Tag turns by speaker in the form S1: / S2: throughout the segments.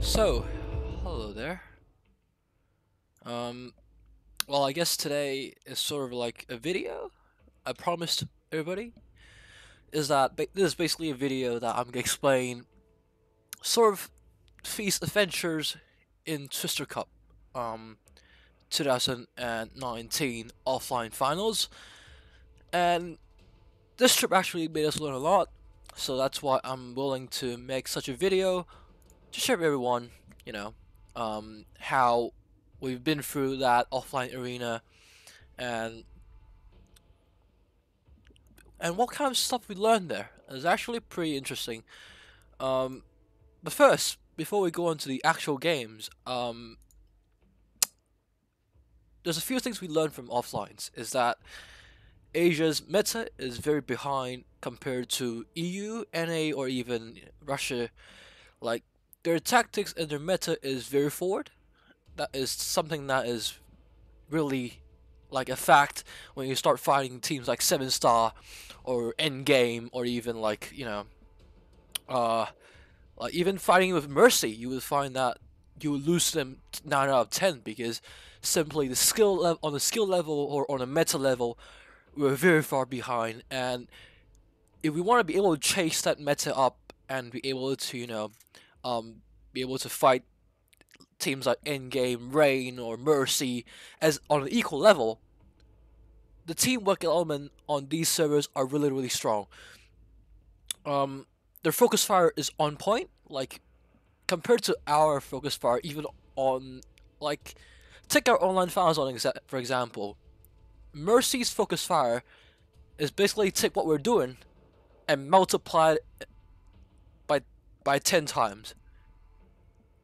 S1: So, hello there. Well, I guess today is sort of like a video. I promised everybody this is basically a video that I'm gonna explain sort of Feast Adventures in Twister Cup, um, 2019 offline finals, and this trip actually made us learn a lot. So that's why I'm willing to make such a video to share with everyone, you know, how we've been through that offline arena and what kind of stuff we learned there. It's actually pretty interesting. Um, but first, before we go on to the actual games, there's a few things we learned from offlines. Is that Asia's meta is very behind compared to EU, NA, or even Russia. Like their tactics and their meta is very forward. That is something that is really like a fact when you start fighting teams like Seven Star or Endgame or even like uh like even fighting with Mercy, you would find that you would lose them 9 out of 10 because simply the skill level on the skill level or on a meta level we're very far behind. And if we want to be able to chase that meta up and be able to be able to fight teams like Endgame, Rain, or Mercy as on an equal level, the teamwork element on these servers are really strong. Um, their focus fire is on point, like compared to our focus fire, even on like take our online files on for example. Mercy's focus fire is basically take what we're doing and multiply it by 10 times.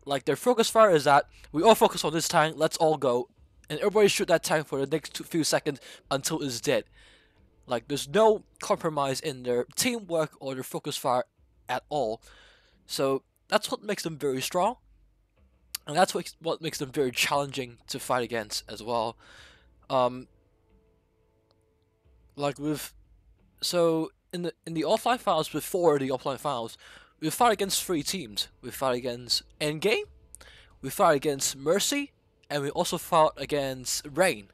S1: Like their focus fire is that we all focus on this tank, let's all go, and everybody shoot that tank for the next few seconds until it's dead. Like there's no compromise in their teamwork or their focus fire at all. So that's what makes them very strong, and that's what makes them very challenging to fight against as well. Um, like with so in the offline files before the offline files, we fight against 3 teams. We fight against Endgame, we fight against Mercy, and we also fought against Rain.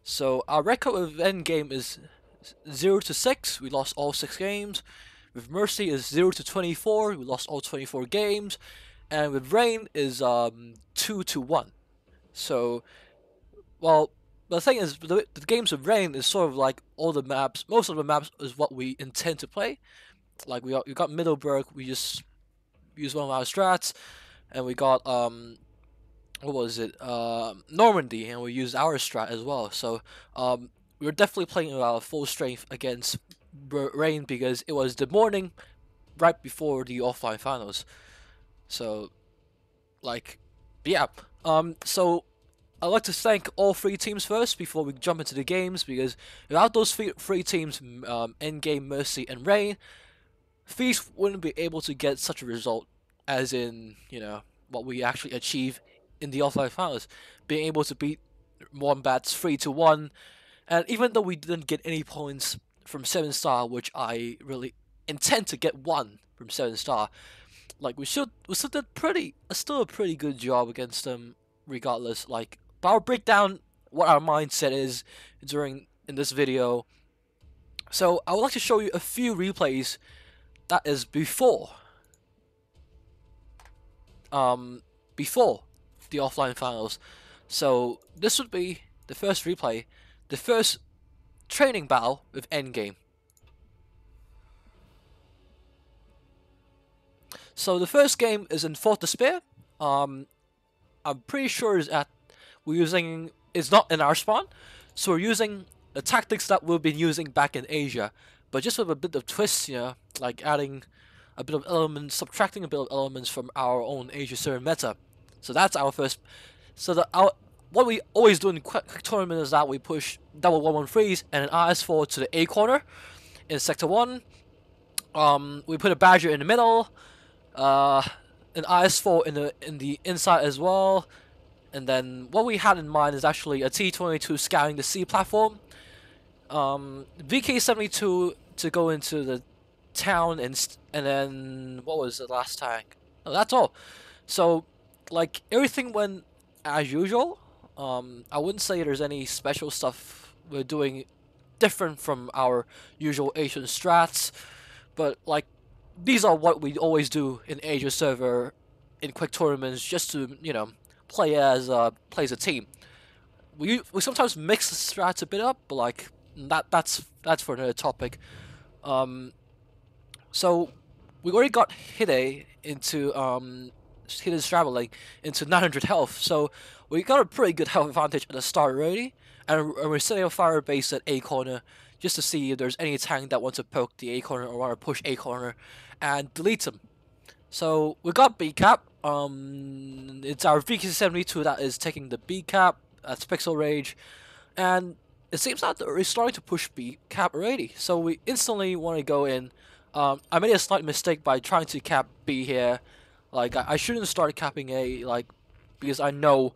S1: So our record with Endgame is 0-6. We lost all 6 games. With Mercy is 0-24. We lost all 24 games, and with Rain is 2-1. So, well, the thing is, the games with Rain is sort of like all the maps. Most of the maps is what we intend to play. Like we got Middleburg. We just use one of our strats, and we got what was it? Normandy, and we used our strat as well. So we were definitely playing at our full strength against Rain because it was the morning right before the offline finals. So, like, yeah. So I'd like to thank all 3 teams first before we jump into the games, because without those three teams, Endgame, Mercy, and Rain, Feast wouldn't be able to get such a result as in, what we actually achieve in the offline finals, being able to beat Wombats 3-1. And even though we didn't get any points from 7 Star, which I really intend to get 1 from 7 Star, like we still did still a pretty good job against them regardless. Like, but I'll break down what our mindset is in this video. So I would like to show you a few replays that is before the offline finals. So this would be the first replay, the first training battle with Endgame. So the first game is in Fort Despair. I'm pretty sure is at it's not in our spawn, so we're using the tactics that we've been using back in Asia, but just with a bit of twist, like adding a bit of elements, subtracting a bit of elements from our own Asia server meta. So that's our first. What we always do in quick tournament is that we push double 1-1 freeze and an IS-4 to the A corner in sector 1. We put a Badger in the middle, an IS-4 in the inside as well, and then what we had in mind is actually a T-22 scouting the C platform, VK-72 to go into the town, and then what was the last tank? Oh, that's all. So, like, everything went as usual. I wouldn't say there's any special stuff we're doing different from our usual Asian strats, but like, these are what we always do in Asia server in quick tournaments, just to play as a team. We sometimes mix the strats a bit up, but like that's for another topic. Um, so we already got Hide traveling into 900 health, so we got a pretty good health advantage at the start already, and we're setting a fire base at A corner just to see if there's any tank that wants to poke the A corner or want to push A corner, and delete them. So we got B cap. It's our VK72 that is taking the B cap. That's Pixel Rage, and it seems that they're starting to push B cap already. So we instantly want to go in. I made a slight mistake by trying to cap B here. Like I shouldn't start capping A, like, because I know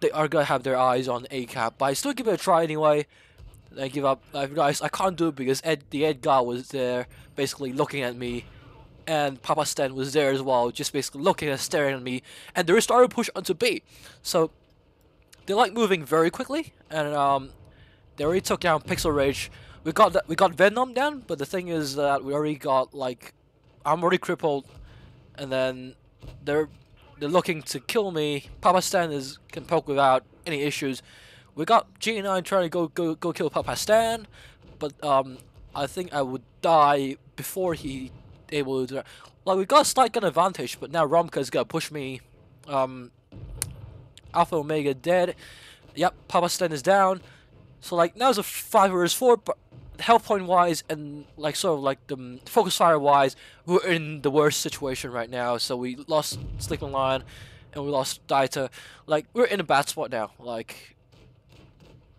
S1: they are gonna have their eyes on A cap. But I still give it a try anyway. I give up. I realized I can't do it because the Edgar was there, basically looking at me, and Papa Stan was there as well, just basically looking and staring at me, and they started to push onto B. So they like moving very quickly, and they already took down Pixel Rage. We got Venom down, but the thing is that we already got, like, I'm already crippled, and then they're looking to kill me. Papa Stan can poke without any issues. We got G9 trying to go kill Papa Stan, but I think I would die before he able to do that. Like, we got a slight gun advantage, but now Romka's gonna push me. Alpha Omega dead. Yep, Papa Stan is down. So like now it's a 5 vs 4, but health point wise and like sort of like the focus fire wise, we're in the worst situation right now. So we lost Sleeping Lion, and we lost Daita. Like, we're in a bad spot now. Like,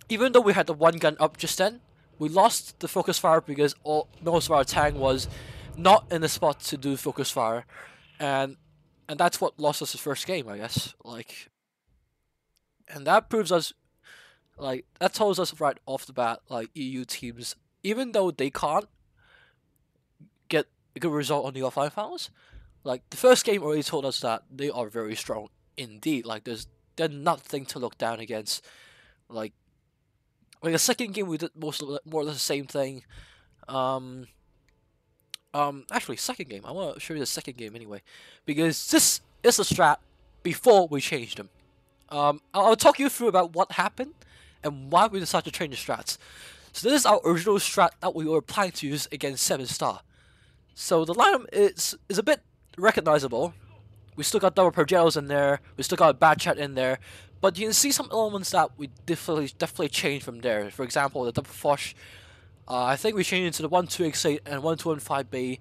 S1: even though we had the one gun up just then, we lost the focus fire because most of our tank was not in the spot to do focus fire, and that's what lost us the first game, I guess. Like, and that proves us, like, that tells us right off the bat, like, EU teams, even though they can't get a good result on the offline finals, like, the first game already told us that they are very strong indeed. Like, they're nothing to look down against. Like the second game we did more or less the same thing. Actually, second game. I want to show you the second game anyway, because this is a strat before we changed them. I'll talk you through about what happened and why we decided to change the strats. So this is our original strat that we were planning to use against 7-star. So the lineup is a bit recognizable. We still got double projectiles in there. We still got a bad chat in there. But you can see some elements that we definitely changed from there. For example, the double Fosh. I think we changed it to the 12x8 and 1215B,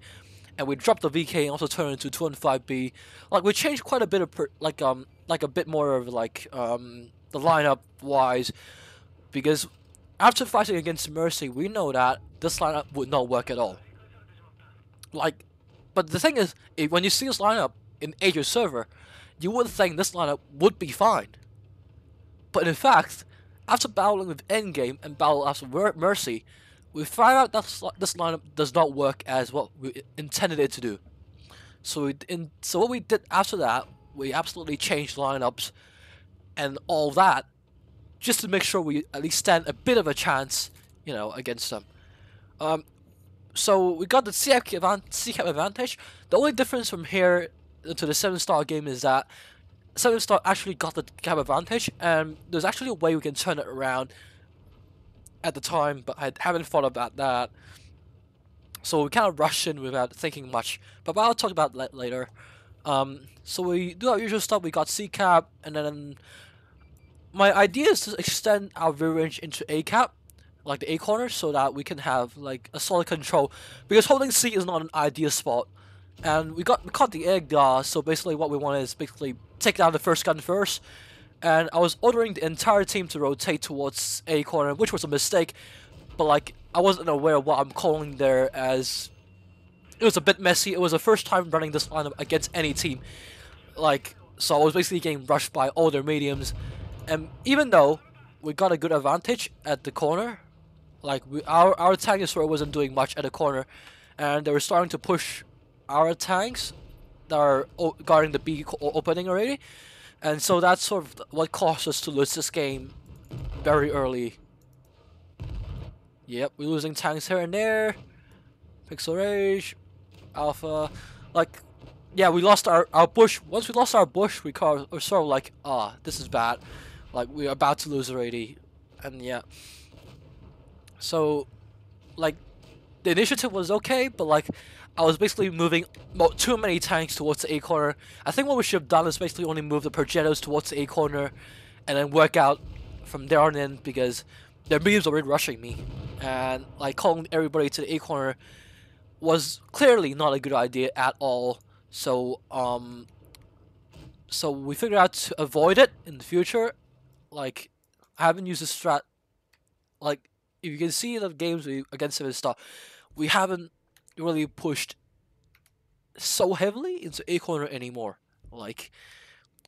S1: and we dropped the VK and also turned it into 215B. Like, we changed quite a bit of like a bit more of like the lineup wise, because after fighting against Mercy, we know that this lineup would not work at all. Like, but the thing is, when you see this lineup in Asia server, you would think this lineup would be fine. But in fact, after battling with Endgame and battle after Mercy, we find out that this lineup does not work as what we intended it to do. So what we did after that, we absolutely changed lineups and all that, just to make sure we at least stand a bit of a chance, against them. So we got the CCAP advantage. The only difference from here to the 7-star game is that 7-star actually got the cap advantage, and there's actually a way we can turn it around at the time, but I haven't thought about that. So we kind of rushed in without thinking much, but I'll talk about that later. So we do our usual stuff. We got C cap, and then my idea is to extend our view range into A cap, like the A corner, so that we can have like a solid control, because holding C is not an ideal spot. And we caught the egg, so basically what we want is basically take down the first gun first. And I was ordering the entire team to rotate towards A corner, which was a mistake, but like, I wasn't aware of what I'm calling there, as it was a bit messy. It was the first time running this lineup against any team, like, so I was basically getting rushed by all their mediums. And even though we got a good advantage at the corner, like, our tank sort of wasn't doing much at the corner, and they were starting to push our tanks that are guarding the B opening already, and so that's sort of what caused us to lose this game very early. Yep, we're losing tanks here and there. Pixel Rage, Alpha, like, yeah, we lost our bush. Once we lost our bush, we were sort of like, ah, this is bad. Like, we're about to lose already, and yeah. So, like, the initiative was okay, but like, I was basically moving too many tanks towards the A corner. I think what we should have done is basically only move the Progettos towards the A corner, and then work out from there on in, because their mediums were already rushing me, and like calling everybody to the A corner was clearly not a good idea at all. So so we figured out to avoid it in the future. Like, I haven't used this strat. Like, if you can see the games against 7-star, we haven't really pushed so heavily into A corner anymore. Like,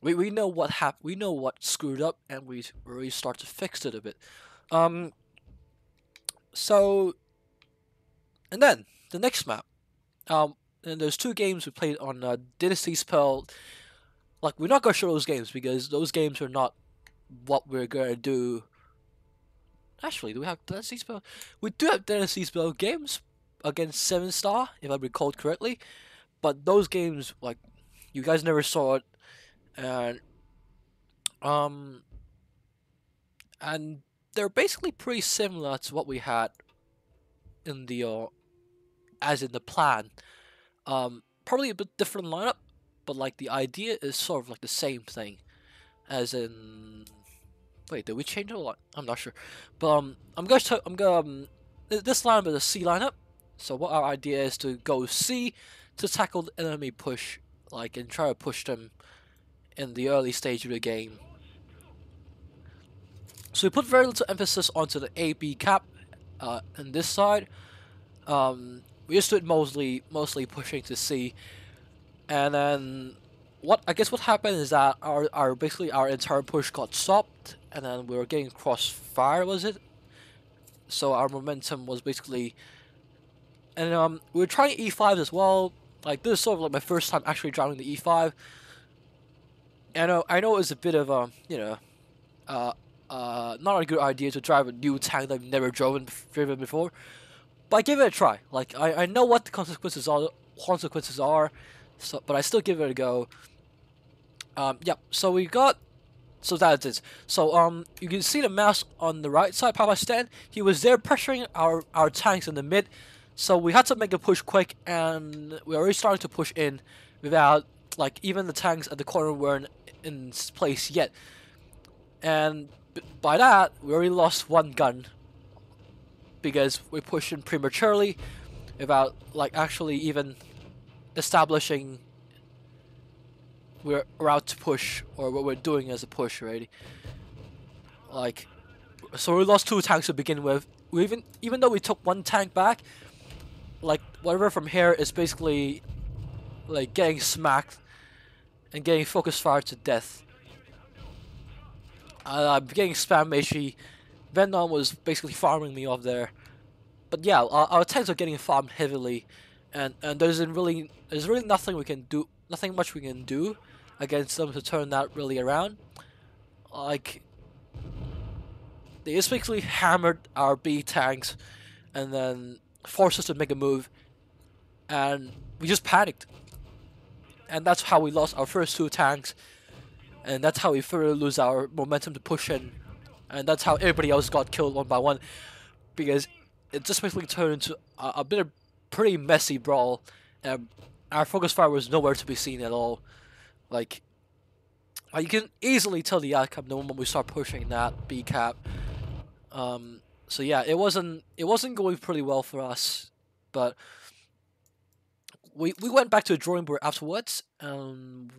S1: we know what we know what screwed up, and we really start to fix it a bit. So, and then the next map. And there's 2 games we played on Dynasty Spell. Like, we're not gonna show those games because those games are not what we're gonna do. Actually, do we have Dynasty Spell? We do have Dynasty Spell games against 7-star, if I recall correctly. But those games, like, you guys never saw it, and and they're basically pretty similar to what we had in the as in the plan. Probably a bit different lineup, but like the idea is sort of like the same thing. As in, wait, did we change it a lot? I'm not sure, but this lineup is a C lineup. So what our idea is to go C to tackle the enemy push, like, and try to push them in the early stage of the game. So we put very little emphasis onto the A-B cap in this side. We just did mostly pushing to C, and then what happened is that our basically our entire push got stopped, and then we were getting crossfire, was it? So our momentum was basically, and we were trying E5 as well. Like, this is sort of like my first time actually driving the E5. And I know it's a bit of not a good idea to drive a new tank that I've never driven before. But I give it a try. Like, I know what the consequences are, so, but I still give it a go. Yep. So we got, so that's it. So you can see the mouse on the right side, Papa Stan. He was there pressuring our tanks in the mid, so we had to make a push quick, and we already started to push in, without, like, even the tanks at the corner weren't in place yet. And by that, we already lost 1 gun, because we pushed in prematurely, without, like, actually even establishing we're about to push, or what we're doing as a push already. Like, so we lost 2 tanks to begin with. We even though we took 1 tank back, like, whatever from here is basically like getting smacked and getting focus fire to death. I'm getting spam HE. Venom was basically farming me off there. But yeah, our tanks are getting farmed heavily, and there's really nothing much we can do against them to turn that really around. Like, they just basically hammered our B tanks, and then forced us to make a move, and we just panicked. And that's how we lost our first 2 tanks, and that's how we further lose our momentum to push in, and that's how everybody else got killed 1 by 1, because it just basically turned into a bit of pretty messy brawl, and our focus fire was nowhere to be seen at all. Like you can easily tell the outcome the moment we start pushing that B cap. So yeah, it wasn't going pretty well for us, but we went back to the drawing board afterwards, and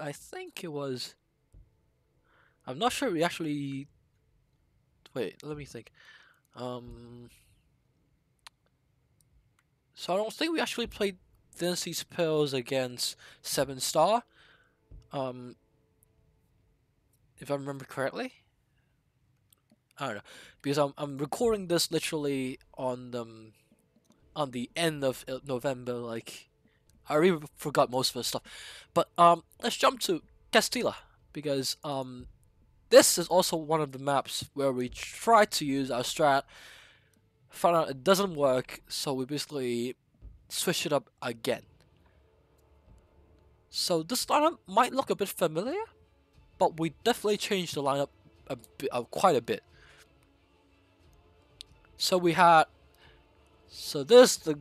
S1: I think it was, I'm not sure we actually, wait, let me think. So I don't think we actually played Dynasty Spells against 7-star, if I remember correctly. I don't know, because I'm recording this literally on the end of November, like I already forgot most of the stuff. But let's jump to Castilla because this is also one of the maps where we try to use our strat, found out it doesn't work, so we basically switch it up again. So this lineup might look a bit familiar, but we definitely changed the lineup a bit, quite a bit. So we had, so this the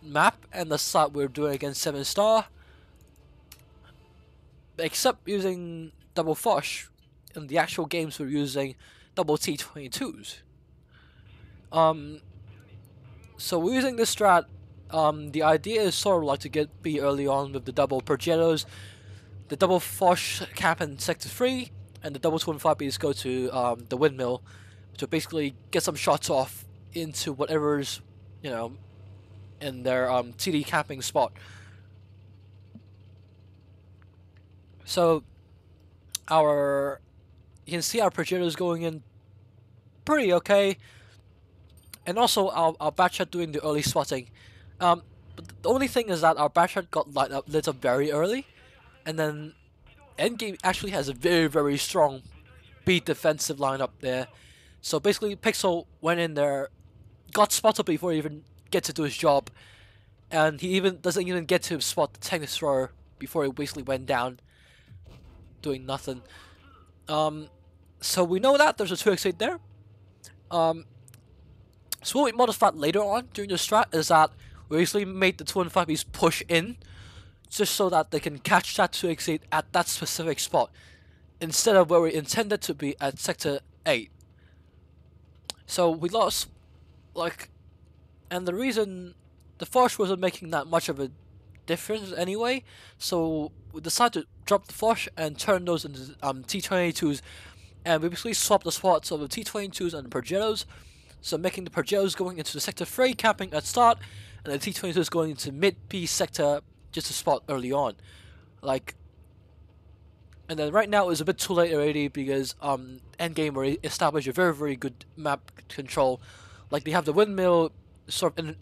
S1: map and the site we're doing against 7-star, except using double Fosh. In the actual games, we're using double T22s. So we're using this strat. The idea is sort of like to get B early on with the double Progettos, the double Fosh cap in sector 3, and the double 215Bs go to the windmill to basically get some shots off into whatever's, you know, in their TD capping spot. So you can see our Progettos going in pretty okay, and also our Batchat doing the early spotting. But the only thing is that our Batchat got lit up very early, and then Endgame actually has a very strong B defensive lineup there. So basically, Pixel went in there, got spotted before he even get to do his job, and he doesn't even get to spot the Technic Thrower before he basically went down, doing nothing. So we know that there's a 2x8 there. So what we modified later on during the strat is that we basically made the 215Bs push in, just so that they can catch that 2x8 at that specific spot, instead of where we intended to be at sector 8. So we lost, and the reason the Fosh wasn't making that much of a difference anyway, so we decided to drop the Fosh and turn those into T22s, and we basically swapped the spots of the T22s and the Progettos, so making the Progettos going into the sector 3 capping at start, and the T22s going into mid-P sector just to spot early on. And then right now it's a bit too late already because Endgame already established a very good map control. Like they have the windmill,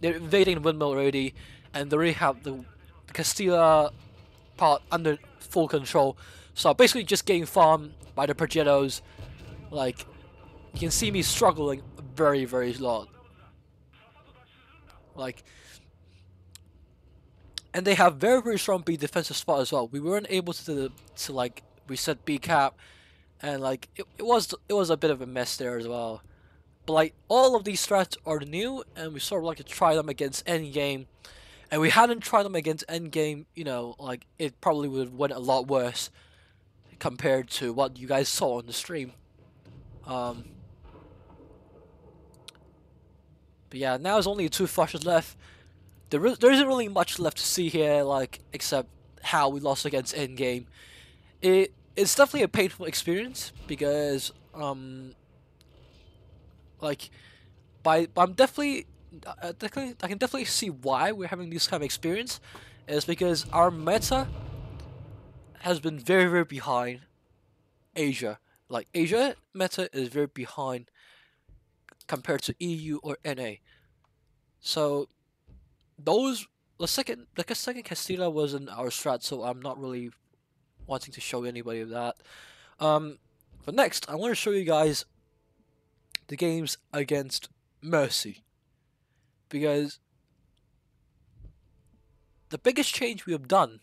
S1: they're invading the windmill already, and they already have the Castilla part under full control. So basically just getting farmed by the Progettos. Like, you can see me struggling very lot. Like, and they have very strong B defensive spot as well. We weren't able to like reset B cap, and like it was a bit of a mess there as well. But like all of these strats are new, and we sort of like to try them against Endgame. And we hadn't tried them against Endgame, you know, like it probably would have went a lot worse compared to what you guys saw on the stream. But yeah, now there's only 2 flushes left. There isn't really much left to see here, like, except how we lost against Endgame. It's definitely a painful experience because, like, I can definitely see why we're having this kind of experience. Is because our meta has been very behind Asia. Like, Asia meta is very behind compared to EU or NA. So the second Castilla wasn't our strat, so I'm not really wanting to show anybody that. But next, I want to show you guys the games against Mercy, because the biggest change we have done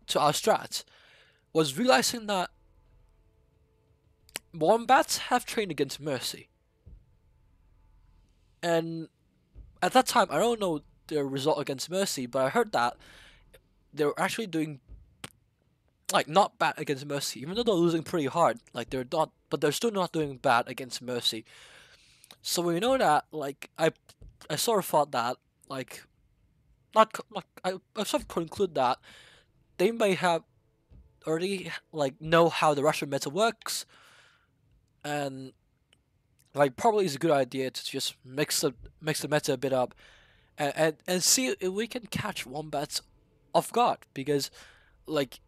S1: to our strats was realizing that Wombats have trained against Mercy, and at that time, I don't know their result against Mercy, but I heard that they were actually doing like not bad against Mercy, even though they're losing pretty hard. Like they're not, but they're still not doing bad against Mercy. So we know that, like, I sort of thought that, like, I sort of conclude that they may have already like know how the Russian meta works, and like probably is a good idea to just mix the meta a bit up, and see if we can catch Wombats off guard, because like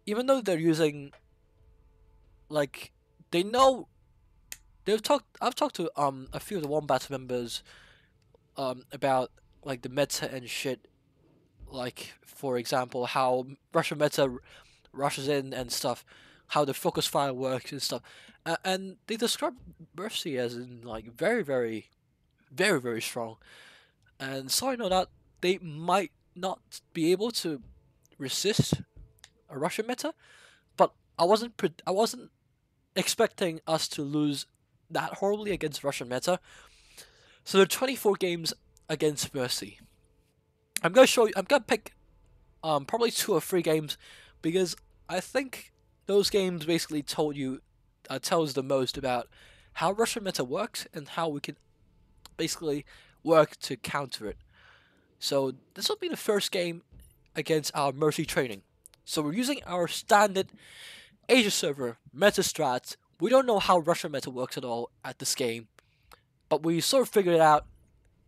S1: even though they're using, like, they know, I've talked to a few of the Wombats members about like the meta and shit, like for example, how Russian meta rushes in and stuff, how the focus fire works and stuff, and they describe Mercy as in like very strong. And so I know that they might not be able to resist a Russian meta, but I wasn't expecting us to lose that horribly against Russian meta. So there are 24 games against Mercy. I'm gonna show you. I'm gonna pick probably 2 or 3 games because I think those games basically tells the most about how Russian meta works and how we can basically work to counter it. So this will be the first game against our Mercy training. So we're using our standard Asia server meta strats. We don't know how Russian meta works at all at this game, but we sort of figured it out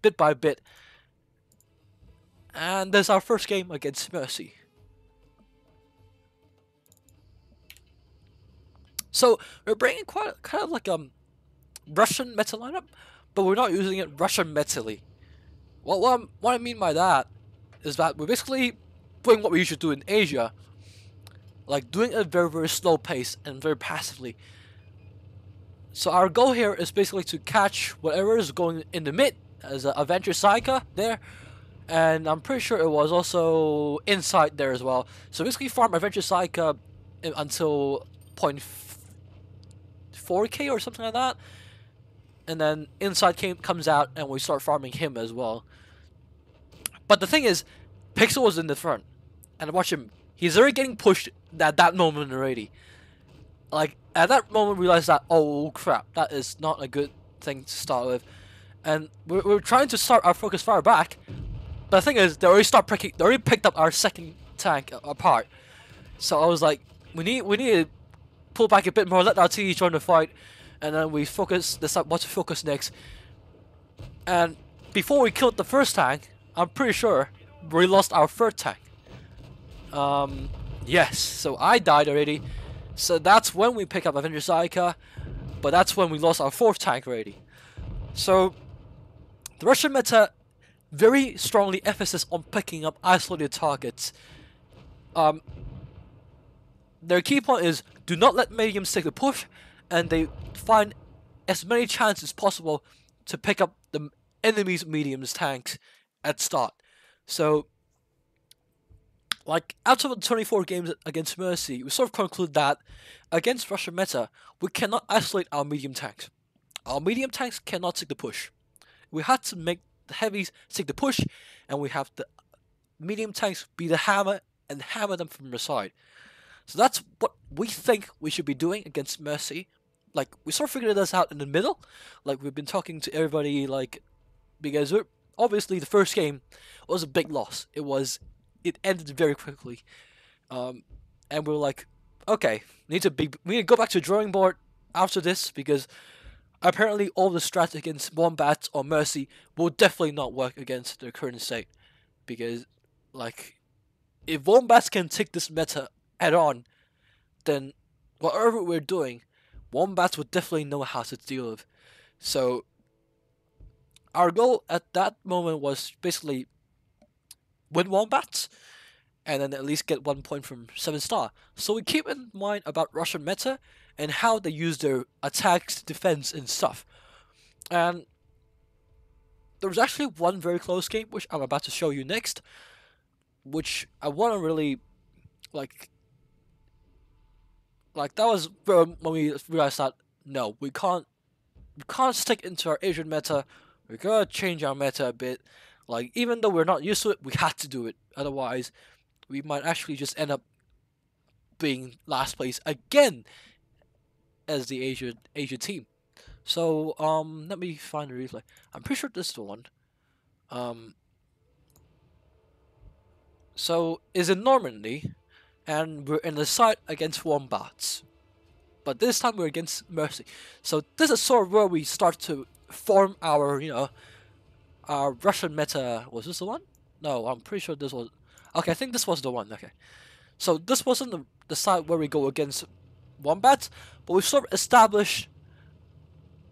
S1: bit by bit. And there's our first game against Mercy. So we're bringing quite kind of like Russian meta lineup, but we're not using it Russian metally. Well, what I mean by that is that we're basically doing what we usually do in Asia, like doing it at a very slow pace and very passively. So our goal here is basically to catch whatever is going in the mid as a Adventure Saika there, and I'm pretty sure it was also inside there as well. So basically farm Adventure Saika until 0.4k or something like that, and then inside comes out and we start farming him as well. But the thing is, Pixel was in the front, and watch him. He's already getting pushed at that moment already. Like at that moment, we realized that oh crap, that is not a good thing to start with, and we're trying to start our focus fire back. But the thing is, they already picked up our second tank apart. So I was like, we need to pull back a bit more, let our TD join the fight, and then we decide what to focus next. And before we killed the first tank, I'm pretty sure we lost our third tank. Yes, so I died already. So that's when we pick up Avenger Saika, but that's when we lost our fourth tank already. So the Russian meta very strongly emphasis on picking up isolated targets. Their key point is do not let mediums take the push, and they find as many chances as possible to pick up the enemy's mediums tanks at start. So like out of the 24 games against Mercy, we sort of conclude that against Russian meta, we cannot isolate our medium tanks. Our medium tanks cannot take the push. We had to make the heavies take the push, and we have the medium tanks be the hammer and hammer them from the side. So that's what we think we should be doing against Mercy. Like we sort of figured this out in the middle. Like we've been talking to everybody, like because obviously the first game was a big loss. It ended very quickly, and we're like, okay, we need to go back to the drawing board after this because apparently all the strats against Wombats or Mercy will definitely not work against their current state, because like if Wombats can take this meta head on, then whatever we're doing, Wombats would definitely know how to deal with. So our goal at that moment was basically win Wombats, and then at least get 1 point from 7-star. So we keep in mind about Russian meta and how they use their attacks, defense, and stuff. And there was actually one very close game, which I'm about to show you next, which I want to really like that was when we realized that no, we can't stick into our Asian meta. We gotta change our meta a bit. Like even though we're not used to it, we had to do it. Otherwise, we might actually just end up being last place again as the Asia team. So let me find the replay. I'm pretty sure this is the one. So is in Normandy, and we're in the side against Wombats, but this time we're against Mercy. So this is sort of where we start to form our our Russian meta. Was this the one? No, I'm pretty sure this was. Okay, I think this was the one. Okay, so this wasn't the side where we go against Wombats, but we sort of established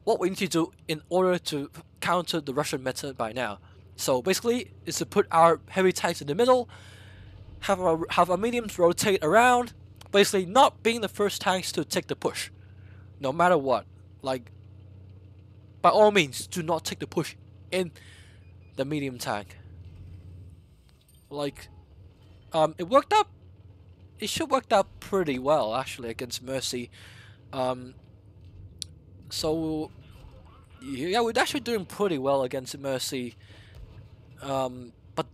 S1: what we need to do in order to counter the Russian meta by now. So basically, is to put our heavy tanks in the middle, have our mediums rotate around, basically not being the first tanks to take the push, no matter what. Like, by all means, do not take the push in the medium tank. Like, it worked out. It should worked out pretty well actually against Mercy. Um, so yeah, we're actually doing pretty well against Mercy. But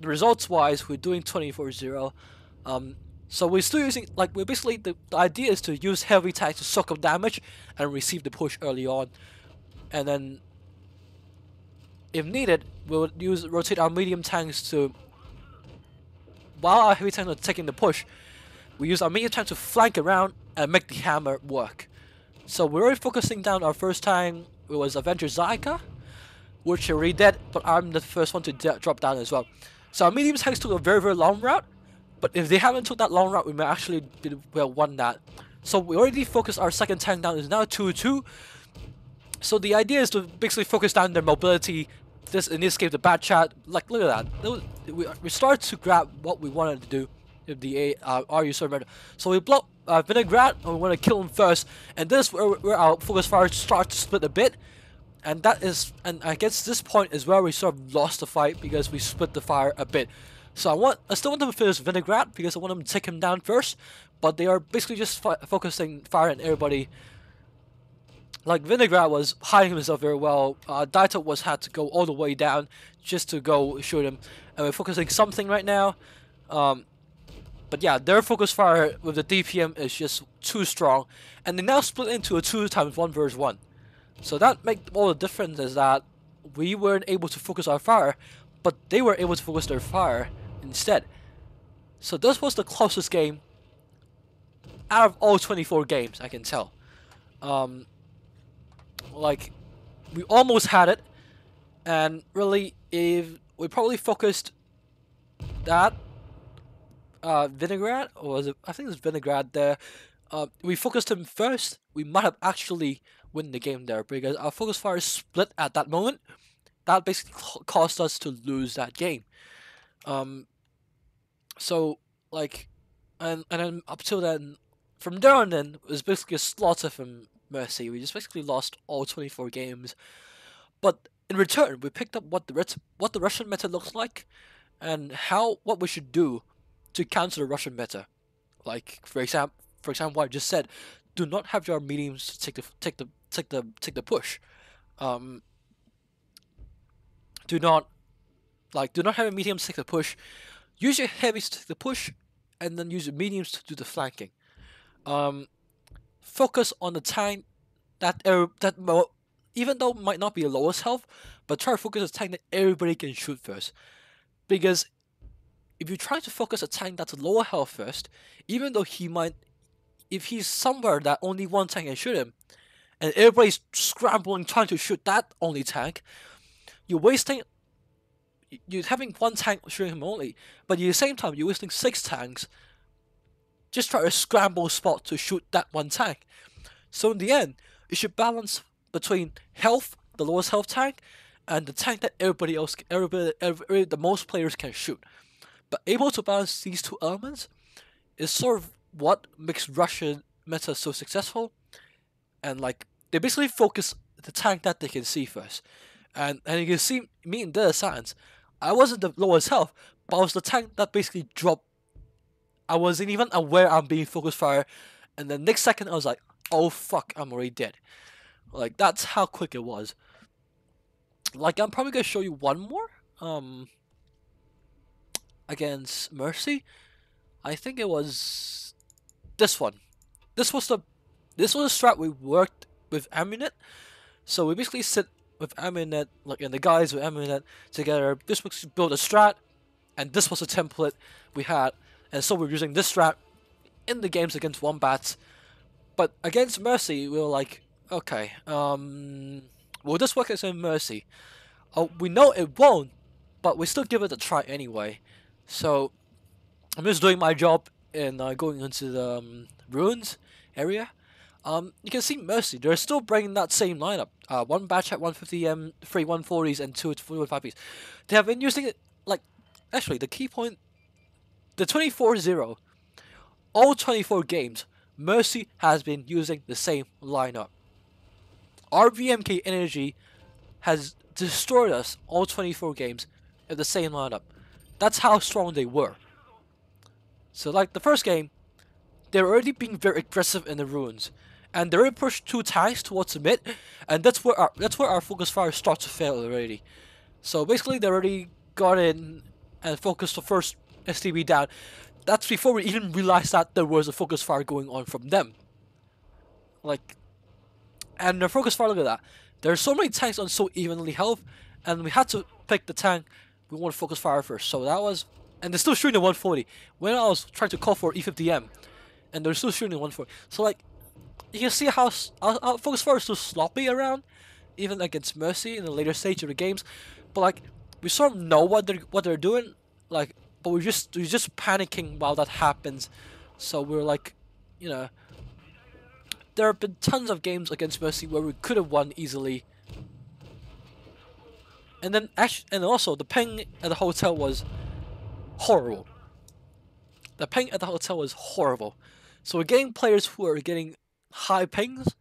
S1: the results wise, we're doing 24-0. So we're still using, like, we're basically, the idea is to use heavy tanks to soak up damage and receive the push early on, and then if needed, we'll rotate our medium tanks to, while our heavy tanks are taking the push, we use our medium tanks to flank around and make the hammer work. So we're already focusing down our first tank. It was Avenger Zaika, which already dead, but I'm the first one to drop down as well. So our medium tanks took a very long route, but if they haven't took that long route, we may actually won that. So we already focused our second tank down. It's now 2-2. So the idea is to basically focus down their mobility. This, in this case, the bad chat. Like, look at that. We started to grab what we wanted to do with the RU server. So we block Vinaigrette, and we want to kill him first. And this is where our focus fire starts to split a bit. And that is, and I guess this point is where we sort of lost the fight because we split the fire a bit. So I still want them to finish Vinaigrette because I want them to take him down first. But they are basically just focusing fire on everybody. Like, Vinaigrette was hiding himself very well. Daito had to go all the way down just to go shoot him. And we're focusing something right now. But yeah, their focus fire with the DPM is just too strong. And they now split into a 2x1 versus 1. So that makes all the difference, is that we weren't able to focus our fire, but they were able to focus their fire instead. So this was the closest game out of all 24 games, I can tell. Like, we almost had it, and really, if we probably focused that Vinaigrette, or was it? I think it was Vinaigrette there. We focused him first. We might have actually win the game there because our focus fire split at that moment. That basically caused us to lose that game. So like, and then up till then, from there on in, it was basically a slaughter from Mercy. We just basically lost all 24 games. But in return, we picked up what the Russian meta looks like, and what we should do to counter the Russian meta. Like, for example, what I just said, do not have your mediums take the push. Do not have your mediums take the push. Use your heavies to take the push, and then use your mediums to do the flanking. Focus on the tank that even though might not be the lowest health, but try to focus on the tank that everybody can shoot first. Because if you try to focus a tank that's a lower health first, even though if he's somewhere that only one tank can shoot him, and everybody's scrambling trying to shoot that only tank, you're having one tank shooting him only, but at the same time you're wasting 6 tanks just try to scramble spot to shoot that one tank. So in the end, it should balance between health, the lowest health tank, and the tank that the most players can shoot. But able to balance these two elements is sort of what makes Russian meta so successful. And like, they basically focus the tank that they can see first. And you can see me in the science. I wasn't the lowest health, but I was the tank that basically dropped. I wasn't even aware I'm being focused fire, and the next second I was like, oh fuck, I'm already dead. Like, that's how quick it was. Like, I'm probably gonna show you one more against Mercy. I think it was this one. This was a strat we worked with Amunet. So we basically sit with Amunet, like, and the guys with Amunet together. This was build a strat, and this was a template we had. And so we're using this strat in the games against Wombats. But against Mercy, we were like, okay, will this work against Mercy? We know it won't, but we still give it a try anyway. So I'm just doing my job in going into the ruins area. You can see Mercy. They're still bringing that same lineup. One batch at 150M, three 140s, and two 215Bs. They have been using it like, actually, the key point, the 24-0, all 24 games, Mercy has been using the same lineup. Our VMK Energy has destroyed us all 24 games with the same lineup. That's how strong they were. So like the first game, they're already being very aggressive in the ruins, and they already pushed two tanks towards the mid, and that's where our focus fire starts to fail already. So basically, they already got in and focused the first STB down. That's before we even realized that there was a focus fire going on from them. Like, and the focus fire, look at that. There are so many tanks on so evenly health, and we had to pick the tank we want to focus fire first. So that was, and they're still shooting the 140. When I was trying to call for E50M, and they're still shooting the 140. So like, you can see how our focus fire is so sloppy around, even against Mercy in the later stage of the games. But like, we sort of know what they're doing, like, but we're just panicking while that happens. So we're like, you know, there have been tons of games against Mercy where we could have won easily. And then and also the ping at the hotel was horrible. The ping at the hotel was horrible. So we're getting players who are getting high pings,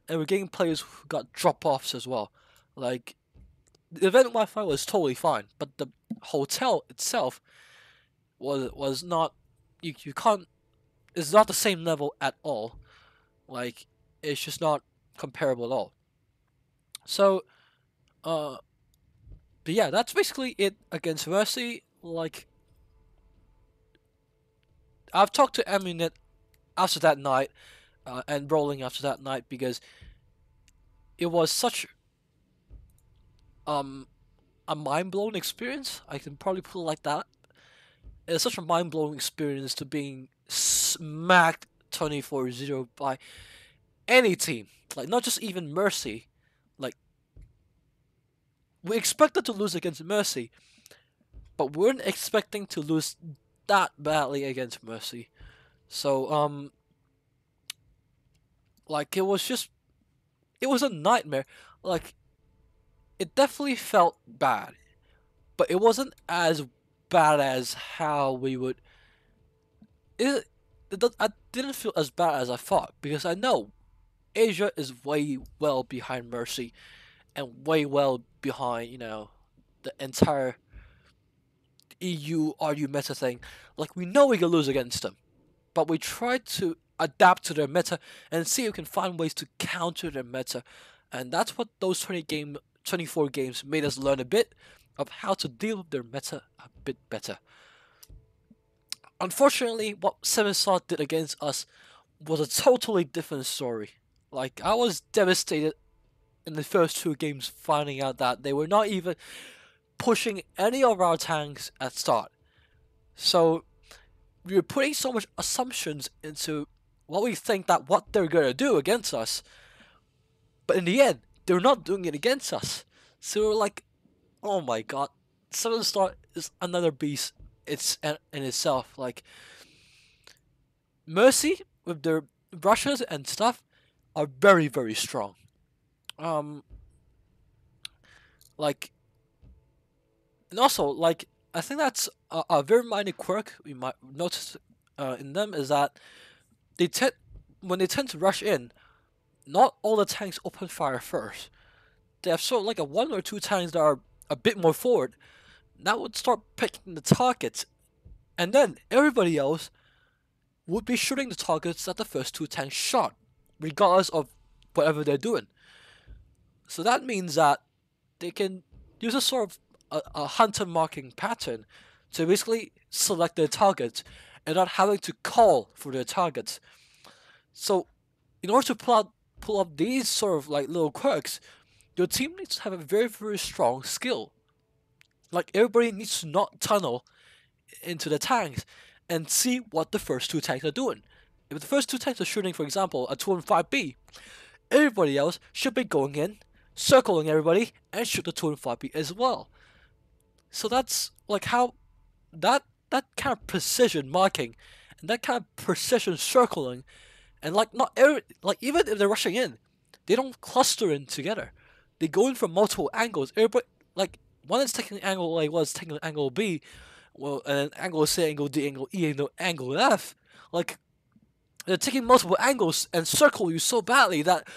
S1: and we're getting players who got drop-offs as well. Like, the event Wi-Fi was totally fine, but the hotel itself was not, you can't, it's not the same level at all. Like, it's just not comparable at all. So, but yeah, that's basically it against Mercy. Like, I've talked to Aminet after that night, and Rolling after that night, because it was such a mind-blowing experience. I can probably put it like that. It's such a mind-blowing experience to being smacked 24-0 by any team. Like, not just even Mercy. Like, we expected to lose against Mercy, but we weren't expecting to lose that badly against Mercy. So, like, it was a nightmare. Like, it definitely felt bad, but it wasn't as bad as how we would. I didn't feel as bad as I thought, because I know Asia is way well behind Mercy, and way well behind, you know, the entire EU RU meta thing. Like, we know we can lose against them, but we try to adapt to their meta and see if we can find ways to counter their meta, and that's what those 24 games made us learn a bit of how to deal with their meta a bit better. Unfortunately, what Seven Saw did against us was a totally different story. Like, I was devastated in the first two games finding out that they were not even pushing any of our tanks at start. So we were putting so much assumptions into what we think that what they're gonna do against us, but in the end, they're not doing it against us. So we're like, oh my god, 7-star is another beast. It's in itself. Like, Mercy with their rushes and stuff are very, very strong. Like, and also, like, I think that's a very minor quirk we might notice in them, is that when they tend to rush in, not all the tanks open fire first. They have sort of like a one or two tanks that are a bit more forward that would start picking the targets, and then everybody else would be shooting the targets that the first two tanks shot, regardless of whatever they're doing. So that means that they can use a sort of a hunter marking pattern to basically select their targets and not having to call for their targets. So in order to pull up these sort of like little quirks, your team needs to have a very, very strong skill. Like, everybody needs to not tunnel into the tanks and see what the first two tanks are doing. If the first two tanks are shooting, for example, a 215B, everybody else should be going in, circling everybody, and shoot the 215B as well. So that's like how that kind of precision marking and that kind of precision circling And like not every, like even if they're rushing in, they don't cluster in together. They go in from multiple angles. Everybody like one is taking angle A, one is taking angle B, well, and angle C, angle D, angle E, and angle F. Like they're taking multiple angles and circle you so badly that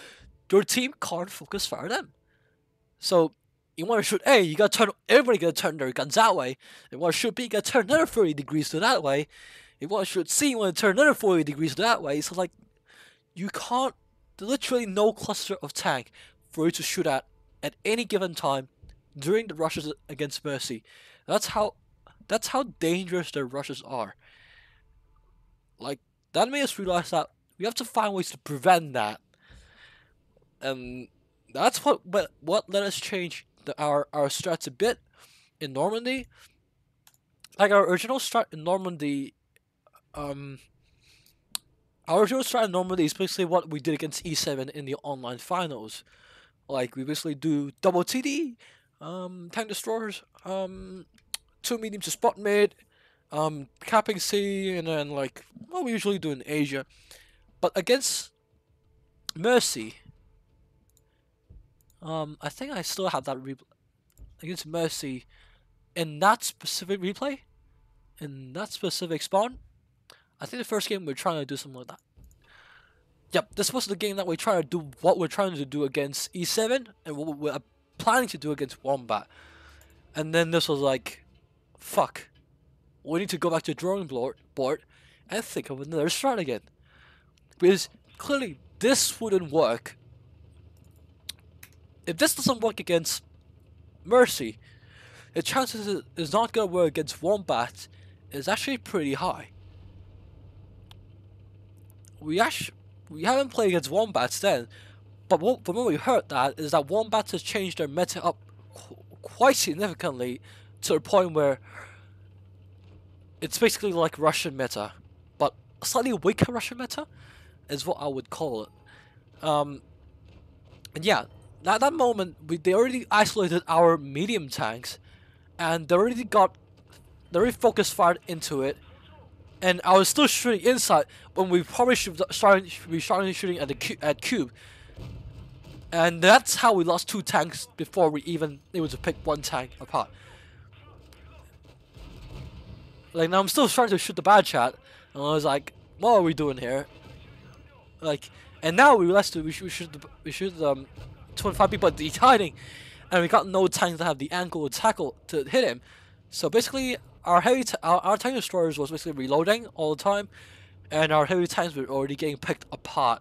S1: your team can't focus fire them. So you want to shoot A, you gotta turn. Everybody gotta turn their guns that way. You want to shoot B, you gotta turn another 30 degrees to that way. You want to shoot C, you want to turn another 40 degrees to that way. So like, you can't. There's literally no cluster of tank for you to shoot at any given time during the rushes against Mercy. That's how dangerous their rushes are. Like that made us realize that we have to find ways to prevent that, and that's what let us change our strats a bit in Normandy. Like our original strat in Normandy, our original strat in Normandy is basically what we did against E7 in the online finals. Like we basically do double TD, tank destroyers, 2 medium to spot mid, capping C, and then like what we usually do in Asia. But against Mercy, I think I still have that replay against Mercy in that specific replay, in that specific spawn. I think the first game we were trying to do something like that. Yep, this was the game that we tried to do what we're trying to do against E7 and what we're planning to do against Wombat. And then this was like, fuck, we need to go back to the drawing board and think of another strat again. Because clearly this wouldn't work. If this doesn't work against Mercy, the chances it's not going to work against Wombat is actually pretty high. We haven't played against Wombats then, but from what we heard that is that Wombats has changed their meta up quite significantly to the point where it's basically like Russian meta, but a slightly weaker Russian meta is what I would call it. And yeah, at that moment they already isolated our medium tanks, and they already focused fire into it. And I was still shooting inside when we probably should started shooting at Cube. And that's how we lost 2 tanks before we even able to pick 1 tank apart. Like now I'm still trying to shoot the bad chat, and I was like, what are we doing here? Like, and now we realized we should 25 people at the hiding, and we got no tanks that have the angle to tackle to hit him. So basically, our tank destroyers was basically reloading all the time, and our heavy tanks were already getting picked apart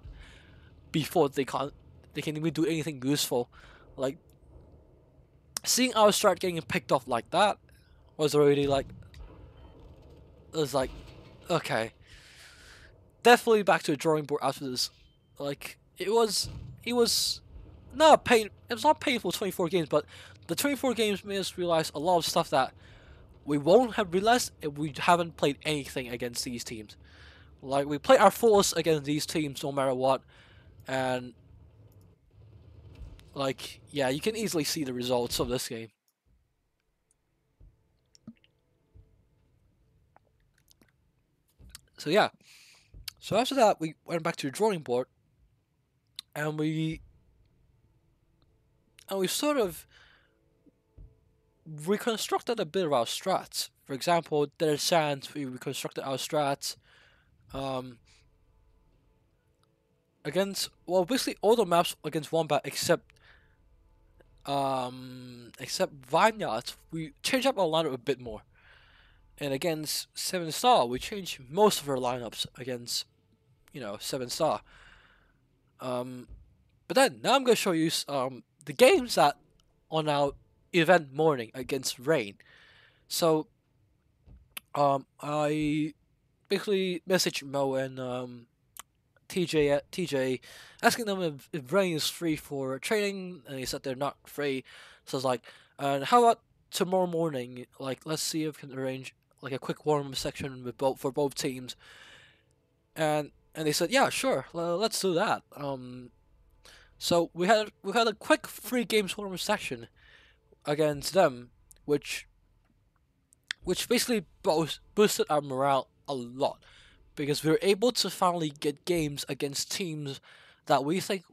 S1: before they can even do anything useful. Like seeing our strat getting picked off like that was already like, it was like, okay, definitely back to the drawing board after this. Like it was not pain. It was not painful 24 games, but the 24 games made us realize a lot of stuff that we won't have realized if we haven't played anything against these teams. Like we play our fullest against these teams no matter what, and like yeah, you can easily see the results of this game. So yeah, so after that we went back to the drawing board, and we sort of reconstructed a bit of our strats. For example, there's Sands, we reconstructed our strats against, well, basically all the maps against Wombat except Vineyards, we changed up our lineup a bit more. And against 7 Star, we changed most of our lineups against, 7 Star. But then, now I'm going to show you the games that on our event morning against Rain. So, I basically messaged Mo and TJ asking them if Rain is free for training, and he said they're not free. So I was like, and how about tomorrow morning? Like, let's see if we can arrange like a quick warm-up section with for both teams. And they said, yeah, sure, let's do that. So we had a quick 3 games warm-up section against them, which basically boosted our morale a lot, because we were able to finally get games against teams that we think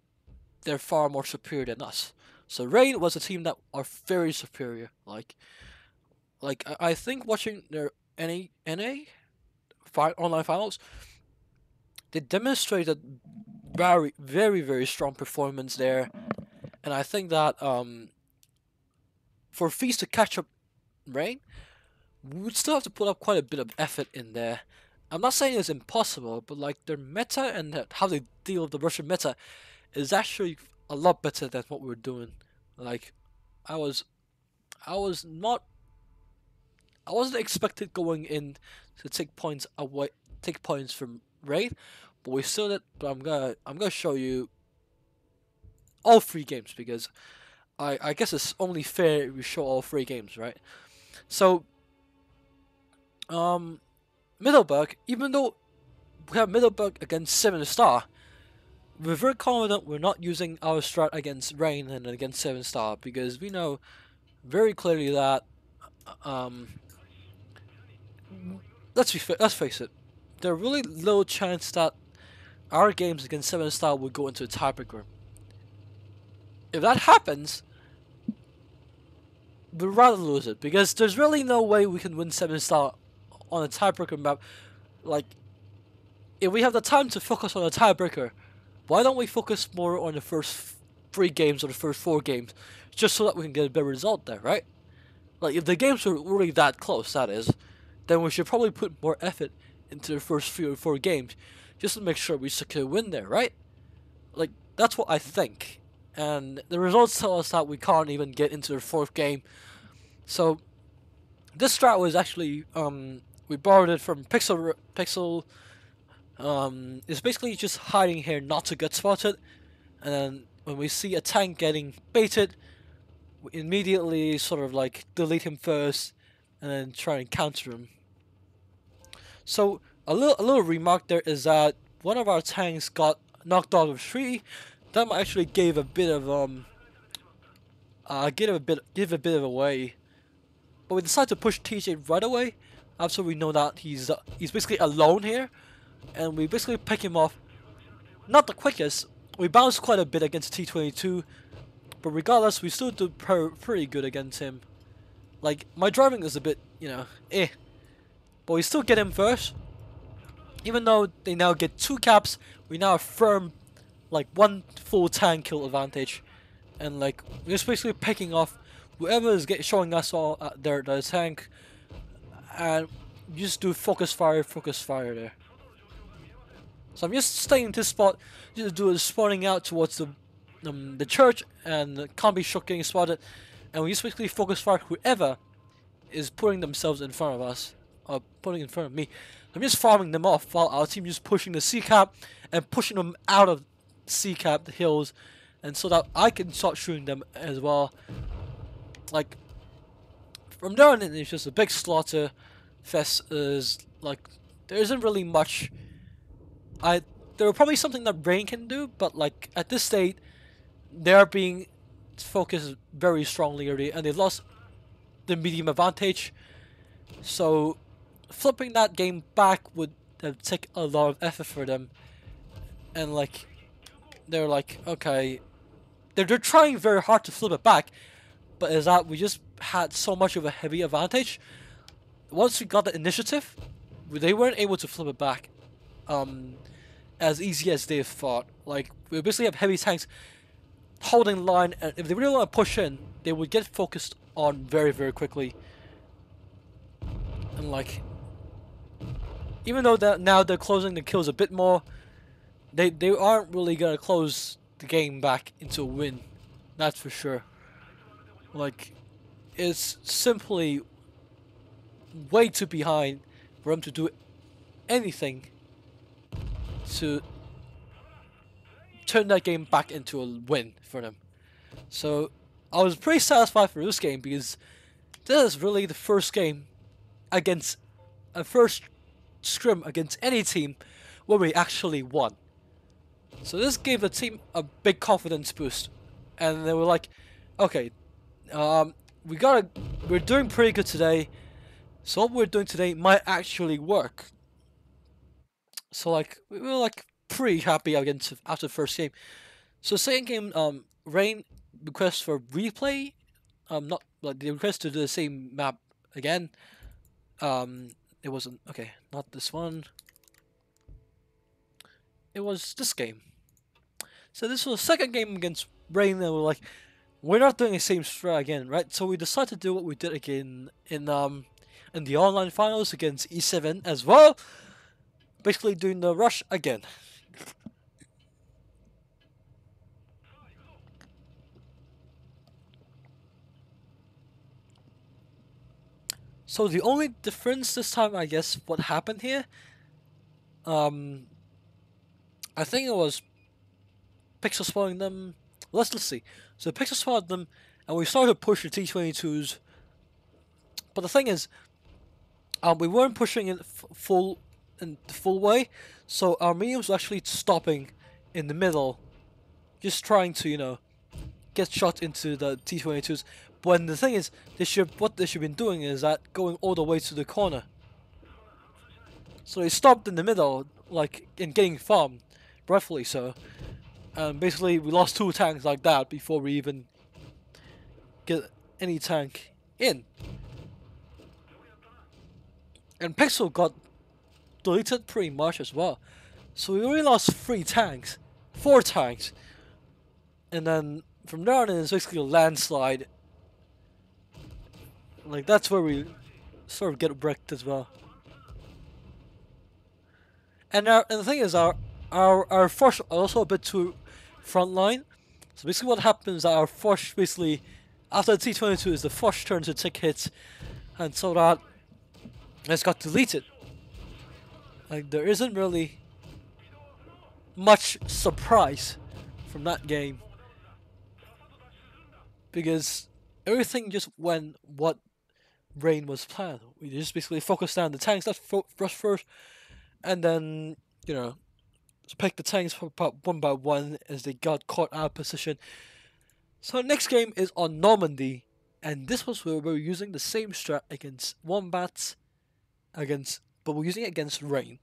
S1: they're far more superior than us. So Rain was a team that are very superior. I think watching their NA online finals, they demonstrated very strong performance there, and I think that for Feast to catch up Rain, we would still have to put up quite a bit of effort in there. I'm not saying it's impossible, but like their meta and how they deal with the Russian meta is actually a lot better than what we were doing. Like, I was, I was not, I wasn't expected going in to take points from Raid, but we still did. But I'm gonna show you all three games because I guess it's only fair we show all three games, right? So, Middleburg, even though we have Middleburg against 7 Star, we're very confident we're not using our strat against Rain and against 7 Star because we know very clearly that um, let's face it, there's really little chance that our games against 7 Star would go into a tiebreaker. If that happens, we'd rather lose it because there's really no way we can win 7 Star on a tiebreaker map. Like, if we have the time to focus on a tiebreaker, why don't we focus more on the first 3 games or the first 4 games, just so that we can get a better result there, right? Like, if the games are really that close, that is, then we should probably put more effort into the first 3 or 4 games, just to make sure we secure a win there, right? Like, that's what I think. And the results tell us that we can't even get into the 4th game. So, this strat was actually, we borrowed it from Pixel. It's basically just hiding here not to get spotted, and then when we see a tank getting baited, we immediately sort of like delete him first, and then try and counter him. So a little remark there is that one of our tanks got knocked out of tree. That actually gave a bit of give a bit of away, but we decided to push TJ right away after we know that he's basically alone here. And we basically pick him off. Not the quickest. We bounced quite a bit against T22, but regardless, we still do pretty good against him. Like, my driving is a bit, but we still get him first. Even though they now get 2 caps, we now have firm, like, 1 full tank kill advantage, and like we're just basically picking off whoever is showing us all their tank, and just do focus fire there. So I'm just staying in this spot, just do a spawning out towards the church, and can't be shook getting spotted, and we just basically focus fire whoever is putting themselves in front of us, or putting in front of me. I'm just farming them off while our team just pushing the C cap and pushing them out of C cap, the hills, and so that I can start shooting them as well. Like, from there on in, it's just a big slaughter fest. Is like, there isn't really much. There are probably something that Rain can do, but like at this state, they're being focused very strongly already, and they've lost the medium advantage. So flipping that game back would take a lot of effort for them, and like they're like, okay, they're trying very hard to flip it back, but is that we just had so much of a heavy advantage. Once we got the initiative, they weren't able to flip it back as easy as they thought. Like, we basically have heavy tanks holding line, and if they really want to push in, they would get focused on very quickly. And like, even though that now they're closing the kills a bit more, they aren't really gonna close the game back into a win. That's for sure. Like, it's simply way too behind for them to do anything to turn that game back into a win for them. So I was pretty satisfied for this game because this is really the first game against a first scrim against any team where we actually won. So this gave the team a big confidence boost, and they were like, okay, we're doing pretty good today, so what we're doing today might actually work. So like we were like pretty happy against after the first game. So second game, Rain requests for replay. Not like they request to do the same map again. It wasn't okay. Not this one. It was this game. So this was the second game against Rain, and we're like, we're not doing the same strat again, right? So we decided to do what we did again in the online finals against E7 as well. Basically doing the rush again. So the only difference this time, I guess, what happened here, I think it was Pixel spawning them. Let's see. So Pixel spawned them, and we started to push the T22s. But the thing is, we weren't pushing in the full way, so our mediums were actually stopping in the middle, just trying to get shot into the T22s. When the thing is, what they should have been doing is that going all the way to the corner. So they stopped in the middle, like in getting farmed, rightfully so. And basically, we lost 2 tanks like that before we even get any tank in. And Pixel got deleted pretty much as well. So we only lost 3 tanks, 4 tanks, and then from there on in, it's basically a landslide. Like that's where we sort of get wrecked as well. And the thing is, our force are also a bit too frontline. So basically, what happens is that our force basically after the T22 is the force turns to take hits, and so that it's got deleted. Like there isn't really much surprise from that game because everything just went what Rain was planned. We just basically focused on the tanks. Let's rush first, and then pick the tanks one by one as they got caught out of position. So next game is on Normandy, and this was where we were using the same strat against Wombats, but we're using it against Rain.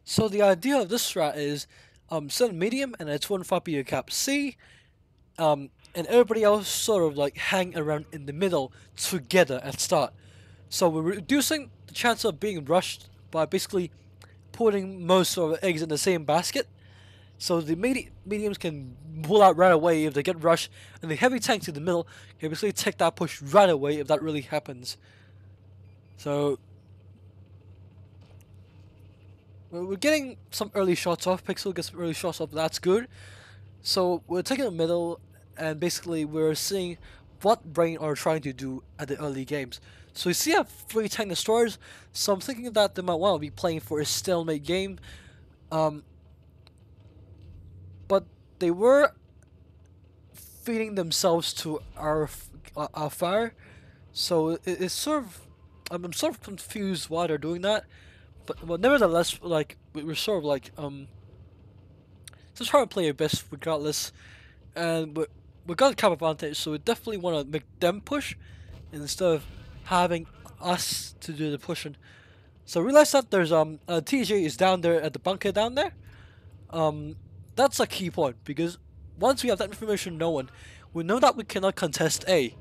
S1: So the idea of this strat is send medium and a 215 BU cap C, and everybody else sort of like hang around in the middle together at start. So we're reducing the chance of being rushed by basically putting most of the eggs in the same basket. So the mediums can pull out right away if they get rushed, and the heavy tanks in the middle can basically take that push right away if that really happens. So we're getting some early shots off. Pixel gets some early shots off. That's good. So we're taking the middle, and basically we're seeing what Brain are trying to do at the early games. So you see I have 3 tank destroyers, so I'm thinking that they might want to be playing for a stalemate game. But they were feeding themselves to our fire, so it's sort of I'm sort of confused why they're doing that. But nevertheless, like we're sort of like just trying to play our best regardless, and we got a cap advantage, so we definitely want to make them push instead of having us to do the pushing. So realize that there's TJ is down there at the bunker down there. That's a key point because once we have that information known, we know that we cannot contest A.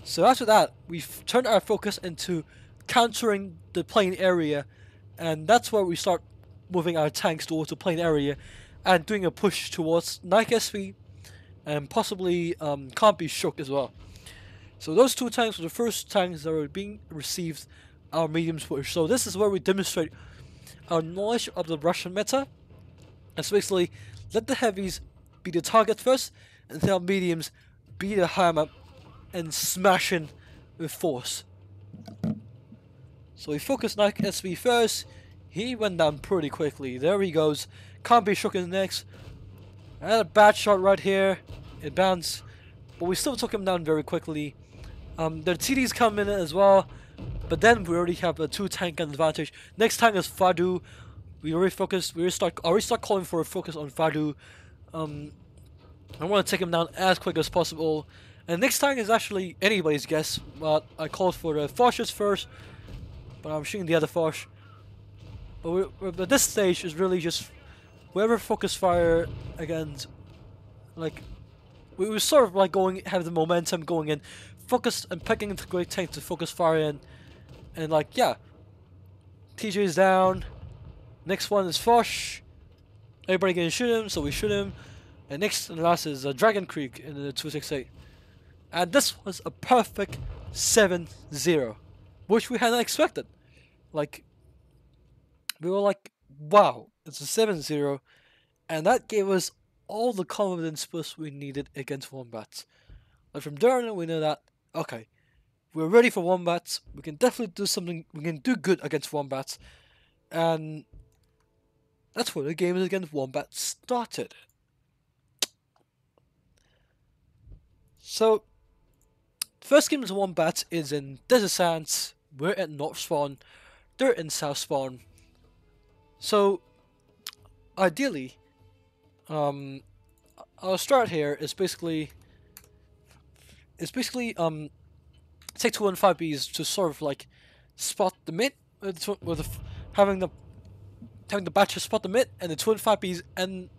S1: So after that, we've turned our focus into countering the plane area, and that's where we start moving our tanks towards the plane area and doing a push towards Nike SV and possibly Can't Be Shook as well. So those 2 tanks were the first tanks that were being received our mediums push. So this is where we demonstrate our knowledge of the Russian meta. And so basically, let the heavies be the target first, and tell mediums be the hammer and smash in with force. So we focus Nike SV first. He went down pretty quickly. There he goes. Can't Be Shook in next. I had a bad shot right here. It bounced, but we still took him down very quickly. The TDs come in as well, but then we already have a 2 tank advantage. Next tank is Fadu. We already focused. We already start calling for a focus on Fadu. I want to take him down as quick as possible. And next time is actually anybody's guess, but I called for the Foshes first, but I'm shooting the other Fosh. But at this stage is really just whoever focus fire against, like, we were sort of like have the momentum going in, focus and picking the great tank to focus fire in, and like, yeah, TJ is down, next one is Fosh, everybody can shoot him, so we shoot him, and next and last is Dragon Creek in the 268. And this was a perfect 7-0, which we hadn't expected. Like, we were like, wow, it's a 7-0, and that gave us all the confidence boost we needed against Wombats. Like, from there on, we know that, okay, we're ready for Wombats, we can definitely do something, we can do good against Wombats, and that's where the game against Wombats started. So, first game of Wombats is in Desert Sands, we're at North Spawn, they're in South Spawn. So, ideally, our strat here is basically take 2 and 5Bs to sort of like spot the mid with having the batches spot the mid, and the 2 and 5Bs and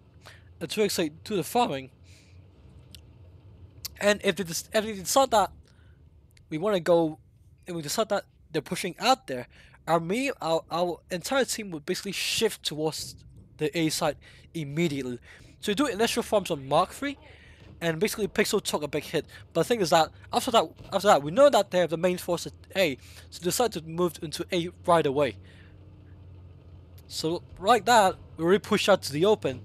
S1: the 2x8 do the farming. And if they decide that we want to go, and we decide that they're pushing out there, our entire team would basically shift towards the A side immediately. So we do initial farms on Mark 3, and basically Pixel took a big hit. But the thing is that after that, we know that they have the main force at A, so decide to move into A right away. So like that, we really pushed out to the open,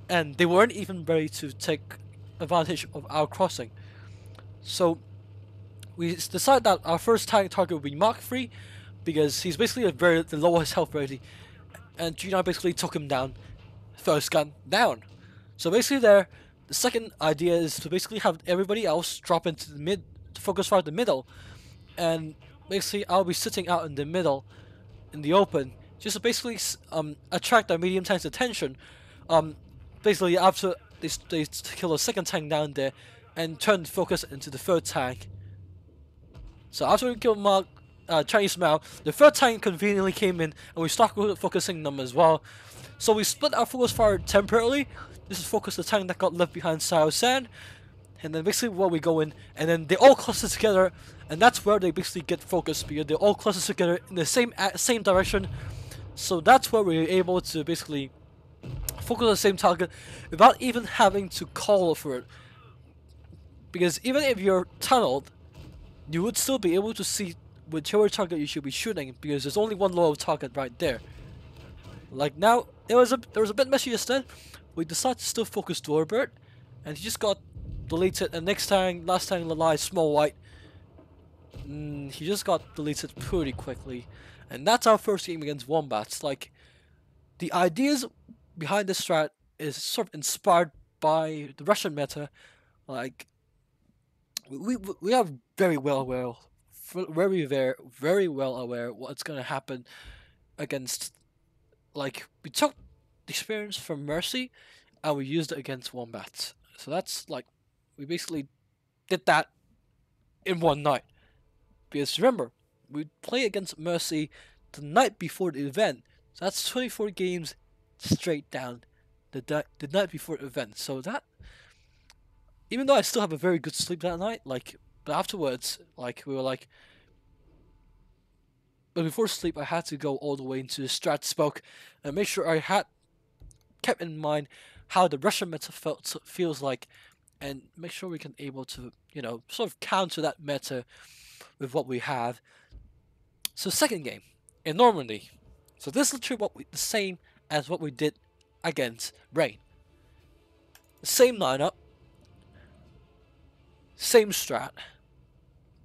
S1: and they weren't even ready to take advantage of our crossing. So we decided that our first target would be Mark 3, because he's basically the lowest health rating, and G9 basically took him down, first gun down. So basically the second idea is to basically have everybody else drop into the mid, to focus fire the middle, and basically I'll be sitting out in the middle, in the open, just to basically attract our medium tank's attention. Basically after they kill a second tank down there, and turn the focus into the third tank. So after we kill Mark, Chinese Mao, the third tank conveniently came in, and we started focusing them as well. So we split our focus fire temporarily. This is focus the tank that got left behind Sao Sand, and then basically where we go in, and then they all cluster together, and that's where they basically get focused, because they all cluster together in the same direction. So that's where we're able to basically focus on the same target without even having to call for it. Because even if you're tunneled, you would still be able to see whichever target you should be shooting, because there's only one low target right there. Like now, there was a bit messy just then. We decided to still focus Doorbird, and he just got deleted. And last time Lalai Small White, he just got deleted pretty quickly. And that's our first game against Wombats. Like, the ideas behind this strat is sort of inspired by the Russian meta. Like, we are very well aware what's gonna happen against. Like, we took the experience from Mercy, and we used it against Wombats. So that's like, we basically did that in one night. Because remember, we play against Mercy the night before the event. So that's 24 games straight down the night before the event. So that, even though I still have a very good sleep that night, like, but afterwards, like, we were like, but before sleep, I had to go all the way into the strat spoke and make sure I had kept in mind how the Russian meta feels like, and make sure we can able to, you know, sort of counter that meta with what we have. So second game in Normandy. So this is literally the same as what we did against Rain. The same lineup, same strat,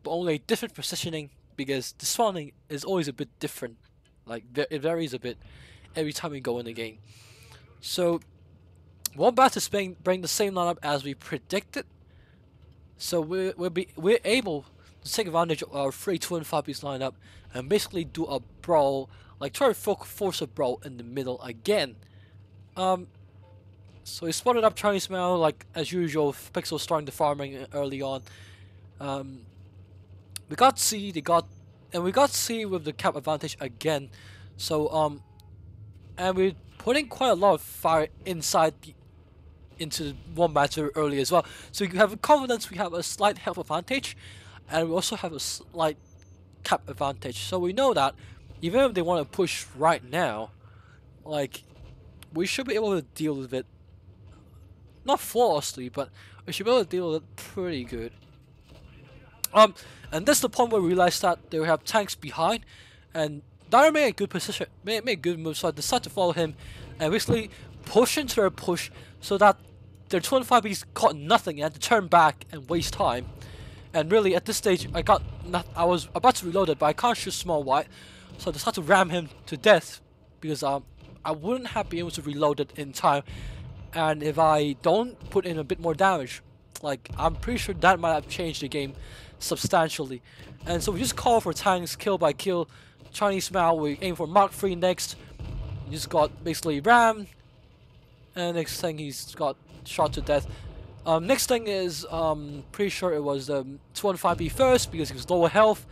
S1: but only different positioning, because the spawning is always a bit different. Like, it varies a bit every time we go in the game. So Wombat is bring the same lineup as we predicted. So we're able to take advantage of our 3 2 and 5 piece lineup and basically do a brawl, like try to force a brawl in the middle again. So he spotted up Chinese Mao, like as usual. Pixel starting the farming early on. Um, we got C, we got C with the cap advantage again. So and we're putting quite a lot of fire into one match very early as well. So you have confidence. We have a slight health advantage, and we also have a slight cap advantage. So we know that even if they want to push right now, like we should be able to deal with it. Not flawlessly, but we should be able to deal with it pretty good. And that's the point where we realized that they have tanks behind, and Dyer made a good position, made a good move, so I decided to follow him, and basically push into their push, so that their 25Bs caught nothing and had to turn back and waste time. And really, at this stage, I was about to reload it, but I can't shoot small white, so I decided to ram him to death, because I wouldn't have been able to reload it in time, and if I don't put in a bit more damage, like I'm pretty sure that might have changed the game substantially. And so we just call for tanks kill by kill. Chinese Mao, we aim for Mark 3 next. He just got basically rammed, and next thing he's got shot to death. Next thing is pretty sure it was 215B first because he was lower health.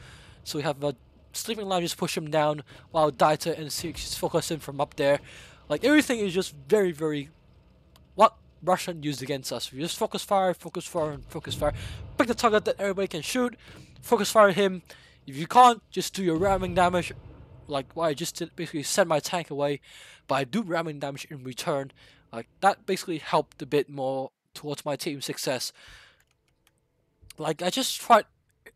S1: So we have a sleeping line just push him down while Daita and Six focus him from up there. Like everything is just very what Russian used against us. We just focus fire, and focus fire. Pick the target that everybody can shoot. Focus fire him. If you can't, just do your ramming damage. Like what I just did, basically send my tank away, but I do ramming damage in return. Like that basically helped a bit more towards my team's success. Like I just tried,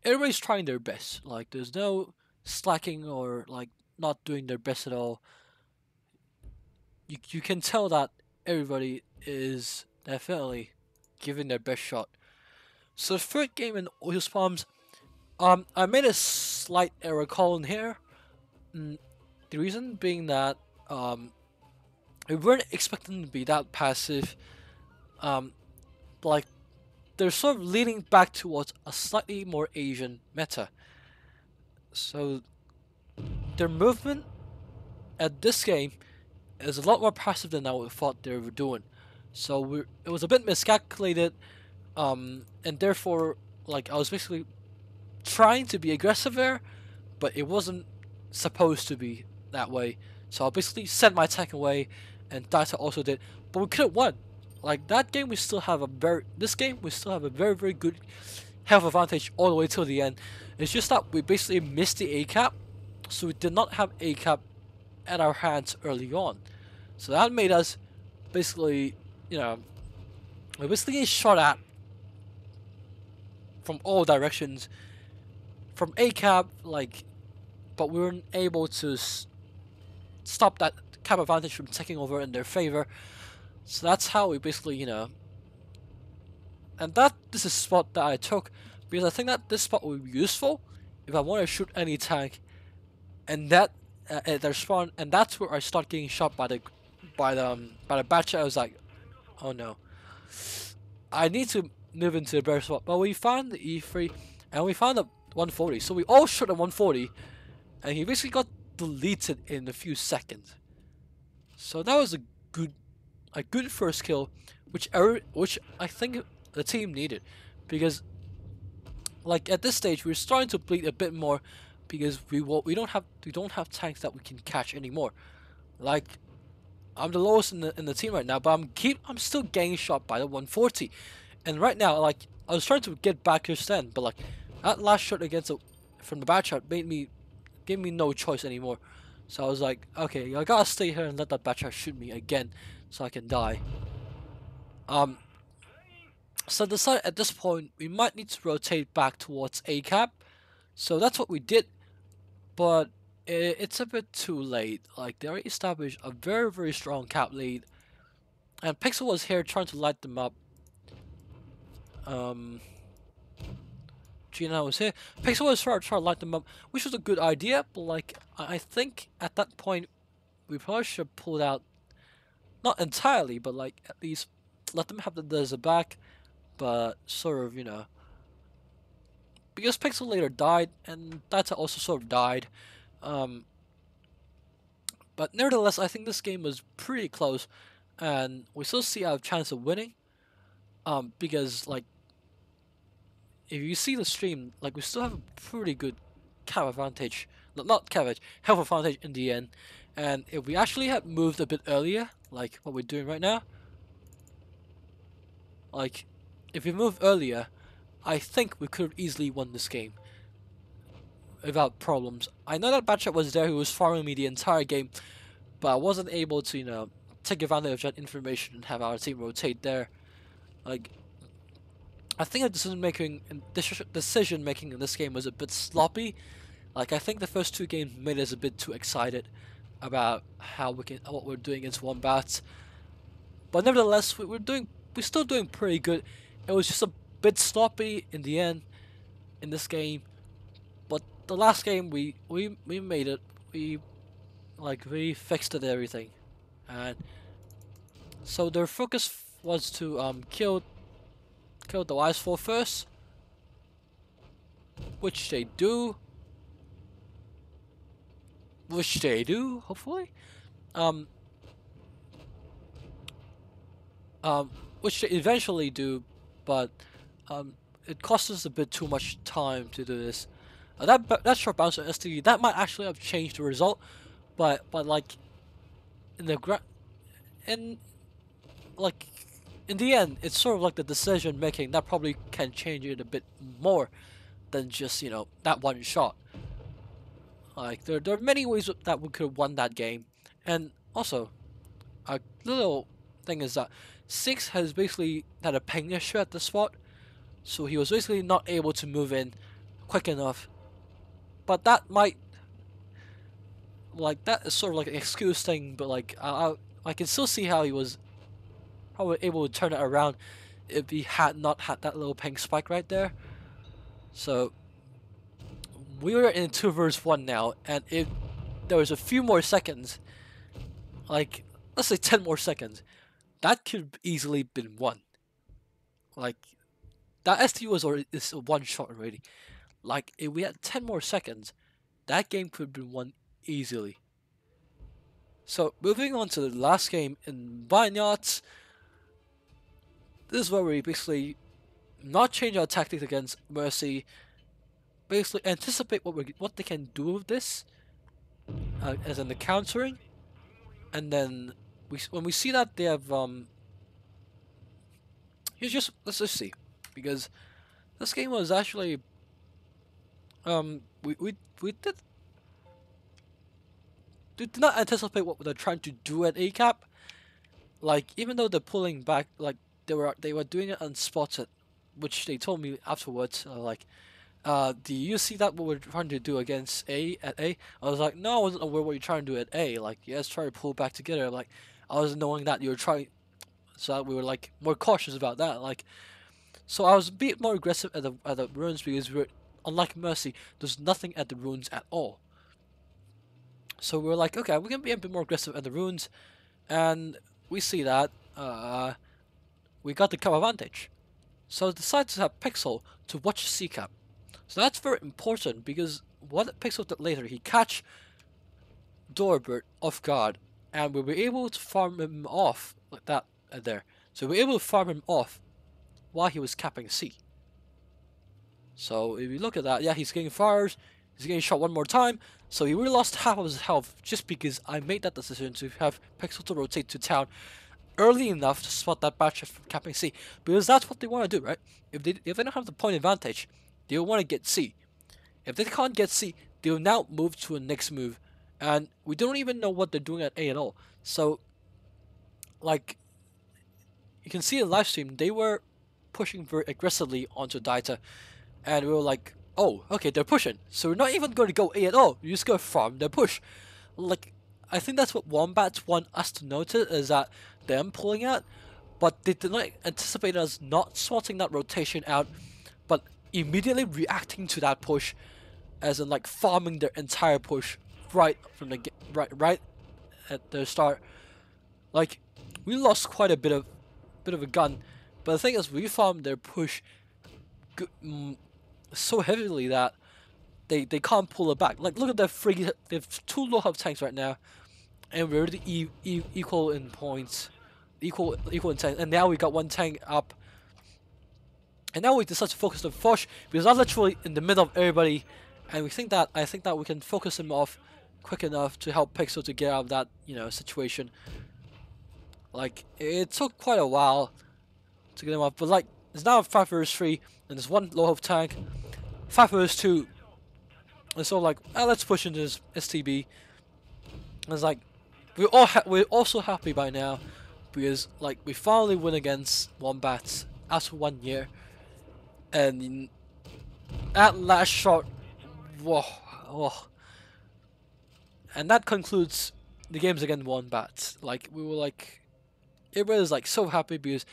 S1: everybody's trying their best. Like there's no slacking or like not doing their best at all. You can tell that everybody is definitely giving their best shot. So the third game in Oil Palms, I made a slight error calling here. The reason being that we weren't expecting to be that passive. Like they're sort of leaning back towards a slightly more Asian meta. So their movement at this game is a lot more passive than I thought they were doing. So it was a bit miscalculated, and therefore, like I was basically trying to be aggressive there, but it wasn't supposed to be that way. So I basically sent my tank away, and Data also did. But we could have won. Like that game, we still have a very very good health advantage all the way till the end. It's just that we basically missed the A cap, so we did not have A cap at our hands early on. So that made us basically, you know, we basically get shot at from all directions, from A cap, like, but we weren't able to stop that cap advantage from taking over in their favor. So that's how we basically, you know, and this is a spot that I took because I think that this spot will be useful if I want to shoot any tank, and that at their spawn, and that's where I start getting shot by the batch. I was like, oh no, I need to move into the better spot. But we found the E3 and we found the 140, so we all shot at 140, and he basically got deleted in a few seconds. So that was a good first kill, which I think the team needed, because like at this stage we're starting to bleed a bit more because we don't have tanks that we can catch anymore. Like I'm the lowest in the team right now, but I'm still getting shot by the 140, and right now like I was trying to get back here stand, but like that last shot from the back shot gave me no choice anymore. So I was like, okay, I gotta stay here and let that back shot shoot me again, so I can die. So I decided at this point we might need to rotate back towards A cap. So that's what we did, but it's a bit too late. Like they already established a very strong cap lead, and Pixel was here trying to light them up. Gina was here. Pixel was trying to light them up, which was a good idea, but like I think at that point we probably should have pulled out, not entirely, but like at least let them have the desert back, but sort of, you know, because Pixel later died and Data also sort of died. But nevertheless, I think this game was pretty close. and we still see our chance of winning. Because like if you see the stream, like we still have a pretty good cap advantage, not coverage, health advantage in the end. And if we actually had moved a bit earlier, like what we're doing right now, like if we moved earlier, I think we could have easily won this game without problems. I know that Batchat was there who was following me the entire game, but I wasn't able to, take advantage of that information and have our team rotate there. Like, I think the decision making in this game was a bit sloppy. Like, I think the first two games made us a bit too excited about what we're doing against wombats. But nevertheless, we're still doing pretty good. It was just a bit sloppy in the end in this game. But the last game we made it. We fixed it everything, and so their focus was to kill the Wise 4 first, which they do. Hopefully. Which they eventually do, but it costs us a bit too much time to do this. That short bounce on STD, that might actually have changed the result, but like in the in the end, it's sort of like the decision making that probably can change it a bit more than just that one shot. Like there are many ways that we could have won that game, and also a little thing is that Six has basically had a ping issue at the spot, so he was basically not able to move in quick enough. But that that is sort of like an excuse thing, but like I can still see how he was probably able to turn it around if he had not had that little ping spike right there. So we were in 2 versus 1 now, and if there was a few more seconds, like let's say 10 more seconds, that could have easily been won. Like that STU is a one shot already. Like if we had 10 more seconds, that game could have been won easily. So moving on to the last game in Vineyards, this is where we basically not change our tactics against Mercy. Basically anticipate what they can do with this, as in the countering, and then when we see that they have let's just see, because this game was actually we did not anticipate what they're trying to do at ACAP. Like even though they're pulling back, like they were doing it unspotted, which they told me afterwards. Do you see that what we're trying to do against at A? I was like, no, I wasn't aware what you're trying to do at A. Like, you guys try to pull back together. Like, I wasn't knowing that you were trying, so we were like more cautious about that. Like, so I was a bit more aggressive at the ruins because unlike Mercy, there's nothing at the ruins at all. So we were like, okay, we're gonna be a bit more aggressive at the ruins, and we see that we got the cap advantage. So I decided to have Pixel to watch C cap. So that's very important because what Pixel did later, he catch Doorbird off guard, and we were able to farm him off like that there. So we were able to farm him off while he was capping C. So if you look at that, yeah, he's getting fires, he's getting shot one more time, so he really lost half of his health just because I made that decision to have Pixel to rotate to town early enough to spot that batch of capping C, because that's what they want to do, right? If they don't have the point advantage, they'll want to get C. If they can't get C, they'll now move to a next move, and we don't even know what they're doing at A at all. So, like, you can see in live stream, they were pushing very aggressively onto Daita, and we were like, oh, okay, they're pushing, so we're not even going to go A at all, we're just going to farm their push. Like, I think that's what Wombats want us to notice, is that them pulling out, but they did not anticipate us not swatting that rotation out, but immediately reacting to that push, as in like farming their entire push right from the right at the start. Like, we lost quite a bit of a gun, but the thing is, we farmed their push so heavily that they can't pull it back. Like, look at their they have 2 low health tanks right now, and we're already equal in points. equal intent, and now we got one tank up. And now we decide to focus on Foch because I'm literally in the middle of everybody, and I think that we can focus him off quick enough to help Pixel to get out of that situation. Like it took quite a while to get him off, but like it's now 5 vs 3, and there's one low health tank, 5 vs 2. And so like let's push into this STB. And it's like we're also happy by now because like we finally win against Wombats after 1 year. And that last shot, whoa, whoa. And that concludes the games against Wombats. Like we were like, everybody was like so happy because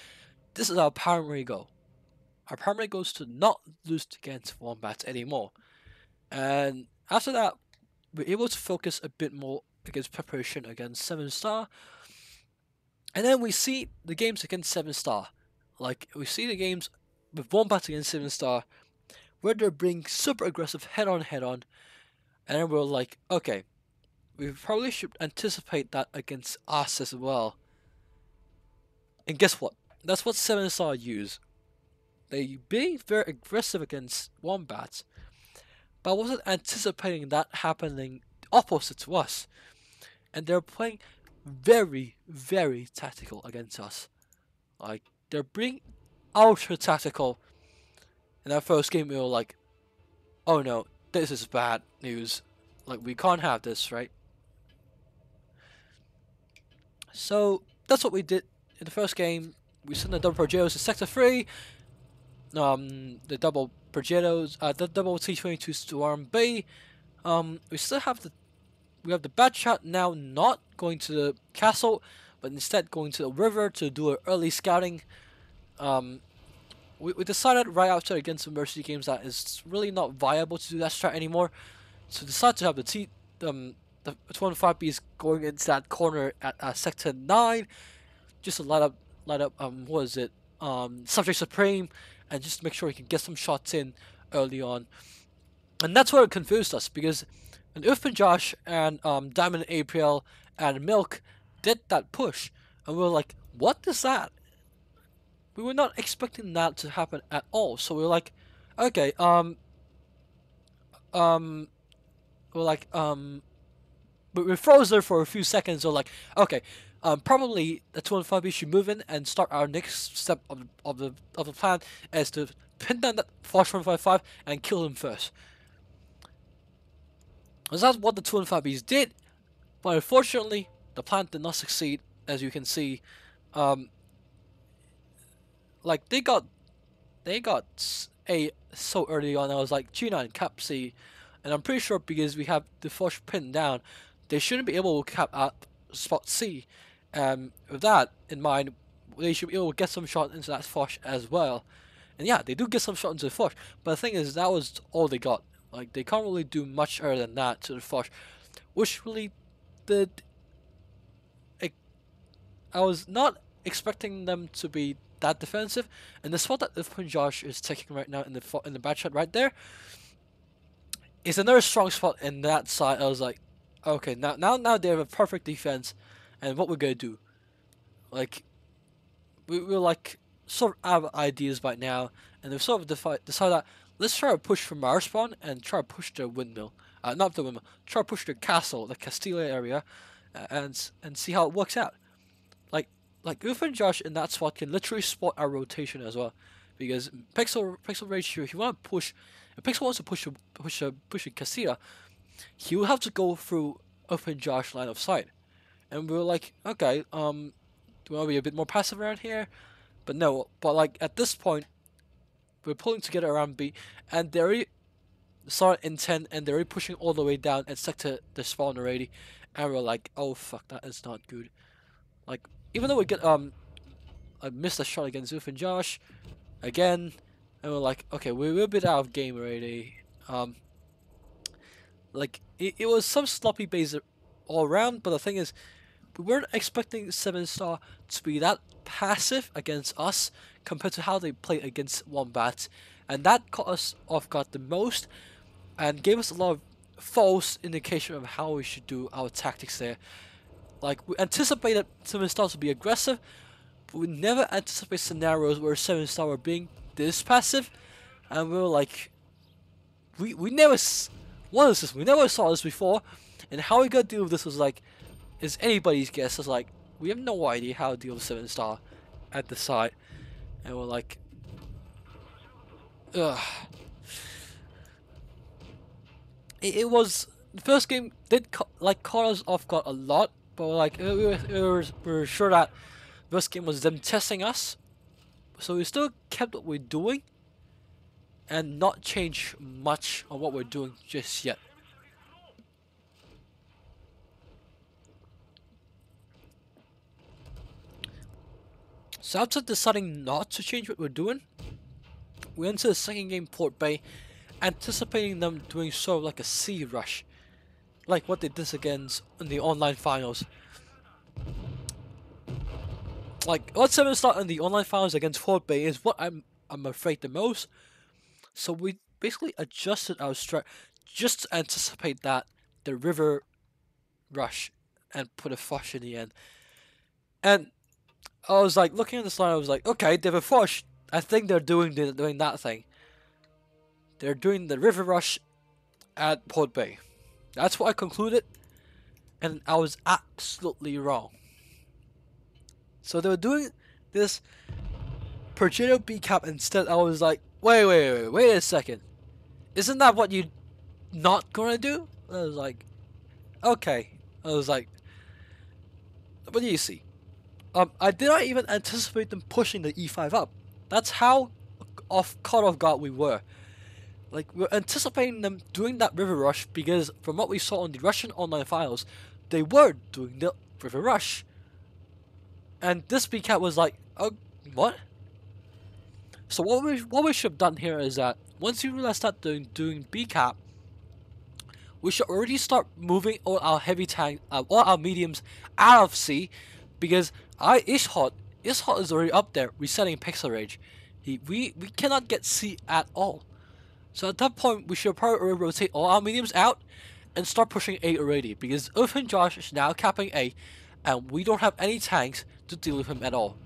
S1: this is our primary goal. Our primary goal is to not lose against Wombats anymore. And after that, we're able to focus a bit more against preparation against 7 Star. And then we see the games against 7 Star. Like we see the games with Wombats against 7 Star, where they're being super aggressive head on, and then we're like, okay, we probably should anticipate that against us as well. And guess what? That's what 7 Star use. They being very aggressive against Wombats, but I wasn't anticipating that happening opposite to us. And they're playing very, very tactical against us. Like they're being ultra tactical. In that first game we were like, oh no, this is bad news. Like we can't have this, right? So that's what we did in the first game. We sent the double Progettos to Sector 3. The double Progettos, the double T-22 Storm B. We still have the bad shot now not going to the castle, but instead going to the river to do an early scouting. We decided right after against the Mercy games that it's really not viable to do that strat anymore. So decided to have the 25Bs going into that corner at Sector 9, just to light up what is it, Subject Supreme, and just to make sure he can get some shots in early on. And that's where it confused us because when Uf and Josh and Diamond and April and Milk did that push, and we were like, what is that? We were not expecting that to happen at all. So we were like, okay, we froze there for a few seconds. We're like, okay, probably the 25B should move in and start our next step of the plan as to pin down that Flash 155 and kill him first. And that's what the 25Bs did, but unfortunately, the plan did not succeed, as you can see. Like they got A so early on. I was like G9 cap C, and I'm pretty sure because we have the Foch pinned down, they shouldn't be able to cap at spot C. With that in mind, they should be able to get some shot into that Foch as well. And yeah, they do get some shot into the Foch, but the thing is that was all they got. Like they can't really do much other than that to the Foch, which really did. I was not expecting them to be that defensive, and the spot that Ifpin Josh is taking right now in the bad shot right there is another strong spot in that side. I was like, okay, now they have a perfect defense, and what we're gonna do? Like, we're like sort of out of ideas by now, and they've sort of decided that let's try to push from our spawn and try to push the windmill, not the windmill, try to push the castle, the Castilla area, and see how it works out. Like Uf and Josh in that spot can literally spot our rotation as well, because pixel ratio. If you want to push, if Pixel wants to push a Castilla, he will have to go through Uf and Josh line of sight, and we were like, okay, do we want to be a bit more passive around here? But no, but like at this point, we're pulling together around B, and they're already started in 10, and they're already pushing all the way down and stuck to the spawn already, and we're like, oh fuck, that is not good. Like, even though we get I missed a shot against Uf and Josh again, and we're like, okay, we're a bit out of game already. Like it was some sloppy base all around, but the thing is, we weren't expecting 7 Star to be that passive against us compared to how they played against Wombat, and that caught us off guard the most, and gave us a lot of false indication of how we should do our tactics there. Like, we anticipated 7 Star to be aggressive, we never anticipate scenarios where 7-star were being this passive, and we were like, we never what is this? We never saw this before, and how we gotta deal with this was like, is anybody's guess. It's like we have no idea how to deal with 7-star at the side, and we're like, ugh. It was the first game did caught us off guard a lot, but like we were sure that the first game was them testing us, so we still kept what we're doing, and not change much on what we're doing just yet. So after deciding not to change what we're doing, we entered the second game Port Bay, anticipating them doing sort of like a sea rush, like what they did against in the online finals. Like what 7-star in the online finals against Port Bay is what I'm afraid the most. So we basically adjusted our strat just to anticipate that the river rush and put a flush in the end. And I was like looking at this line, I was like, okay, they have a flush. I think they're doing that thing. They're doing the river rush at Port Bay. That's what I concluded, and I was absolutely wrong. So they were doing this Pergito B cap instead. I was like, wait a second. Isn't that what you not gonna do? I was like, okay. I was like, what do you see? I did not even anticipate them pushing the E5 up. That's how caught off guard we were. Like, we're anticipating them doing that river rush because from what we saw on the Russian online files, they were doing the river rush. And this BCAT was like, oh, what? So what we should have done here is that once you realize that doing BCAT, we should already start moving all our heavy tank, all our mediums out of C, because Ishot is already up there resetting Pixel Rage. We cannot get C at all. So at that point, we should probably rotate all our mediums out and start pushing A already, because Uff and Josh is now capping A, and we don't have any tanks to deal with him at all.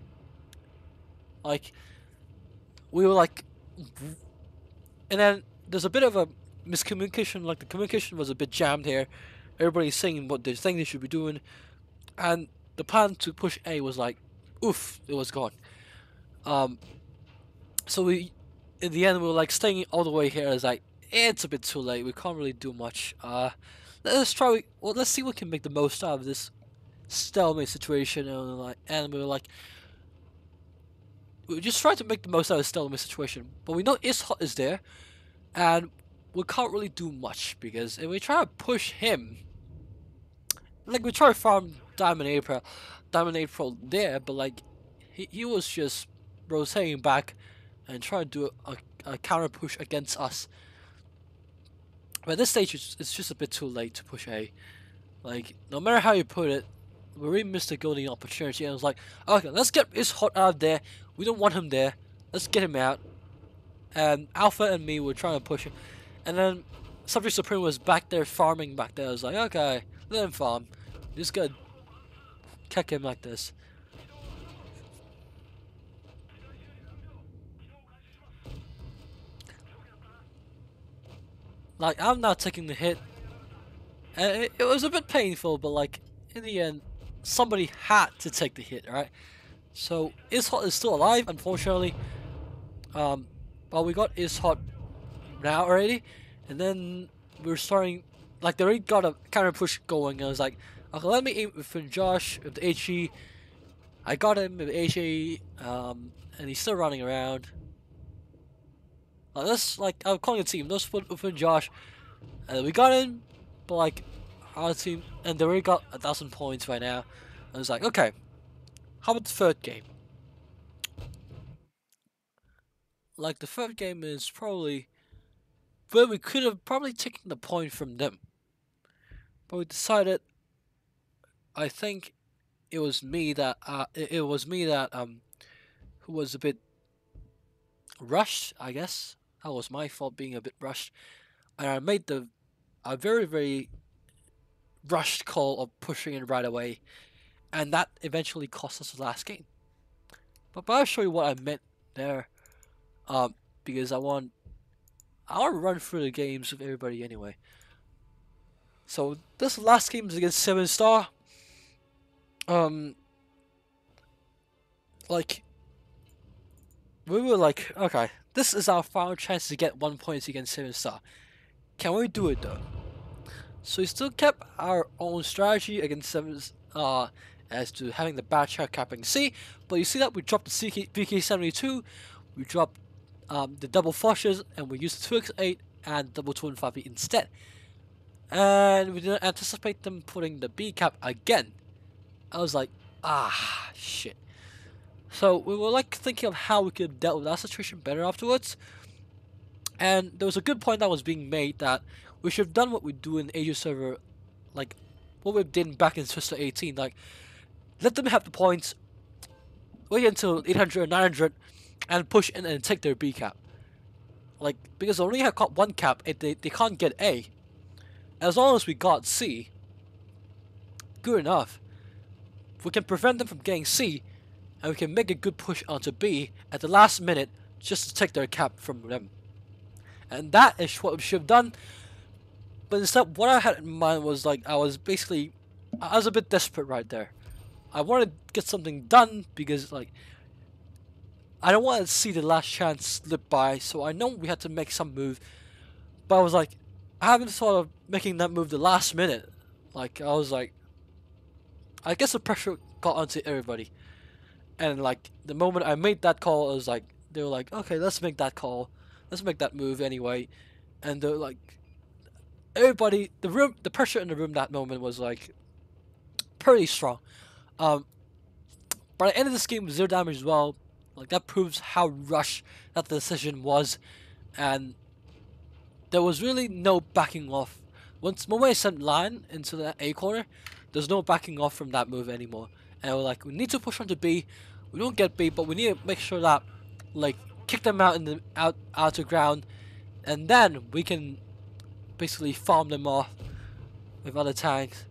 S1: Like, we were like, and then there's a bit of a miscommunication. Like the communication was a bit jammed here. Everybody's saying what they think they should be doing, and the plan to push A was like, oof, it was gone. So we, in the end, we were like staying all the way here. It's like it's a bit too late. We can't really do much. Let's try. Well, let's see what can make the most out of this stalemate situation. And we were like, we just try to make the most out of the stalemate situation. But we know Ishot is there, and we can't really do much because if we try to push him, like we try to farm Diamond April there, but like he was just rotating back and trying to do a counter push against us. But at this stage, it's just a bit too late to push A. Like, no matter how you put it, we really missed a golden opportunity. And I was like, okay, let's get Ishot out of there. We don't want him there. Let's get him out. And Alpha and me were trying to push him. And then Subject Supreme was back there farming back there. I was like, okay, let him farm. Just gotta kick him like this. Like, I'm not taking the hit. And it was a bit painful, but like, in the end, somebody had to take the hit, right? So, Ishot is still alive, unfortunately. But we got Ishot now already. And then we're starting, like, they already got a counter push going. I was like, okay, let me aim with Josh with the HE. I got him with HE, and he's still running around. Let's, like, I'm calling a team. Let's put with Josh. And we got him, but like, our team, and they already got 1,000 points right now. I was like, okay, how about the third game? Like, the third game is probably where we could have probably taken the point from them. But we decided, I think it was me that, who was a bit rushed, I guess. That was my fault being a bit rushed. And I made a very, very rushed call of pushing it right away. And that eventually cost us the last game. But I'll show you what I meant there. Because I want to run through the games with everybody anyway. So this last game is against 7-star. Like we were like, okay, this is our final chance to get 1 point against 7-star. Can we do it though? So we still kept our own strategy against 7 as to having the bad shot capping C, but you see that we dropped the VK72, we dropped the double flushes, and we used the 2x8 and double 2.5 instead. And we didn't anticipate them putting the B cap again. I was like, ah, shit. So we were like thinking of how we could have dealt with that situation better afterwards. And there was a good point that was being made that we should have done what we do in Asia server, like what we did back in Twister 18. Like, let them have the points, wait until 800 or 900, and push in and take their B cap. Like, because they only have got 1 cap, and they can't get A. As long as we got C, good enough. We can prevent them from getting C, and we can make a good push onto B at the last minute just to take their cap from them. And that is what we should have done. But instead, what I had in mind was like, I was a bit desperate right there. I wanted to get something done because like, I don't want to see the last chance slip by, so I know we had to make some move. But I was like, I haven't thought of making that move the last minute. Like, I was like, I guess the pressure got onto everybody. And like, the moment I made that call, I was like, they were like, okay, let's make that call. Let's make that move anyway. And they're like, everybody, the pressure in the room that moment was like, pretty strong. By the end of this game with 0 damage as well, like that proves how rushed that decision was, and there was really no backing off. Once I sent line into that A corner, there's no backing off from that move anymore. And we're like, we need to push on to B. We don't get B, but we need to make sure that, like, kick them out in the out to ground, and then we can basically farm them off with other tanks.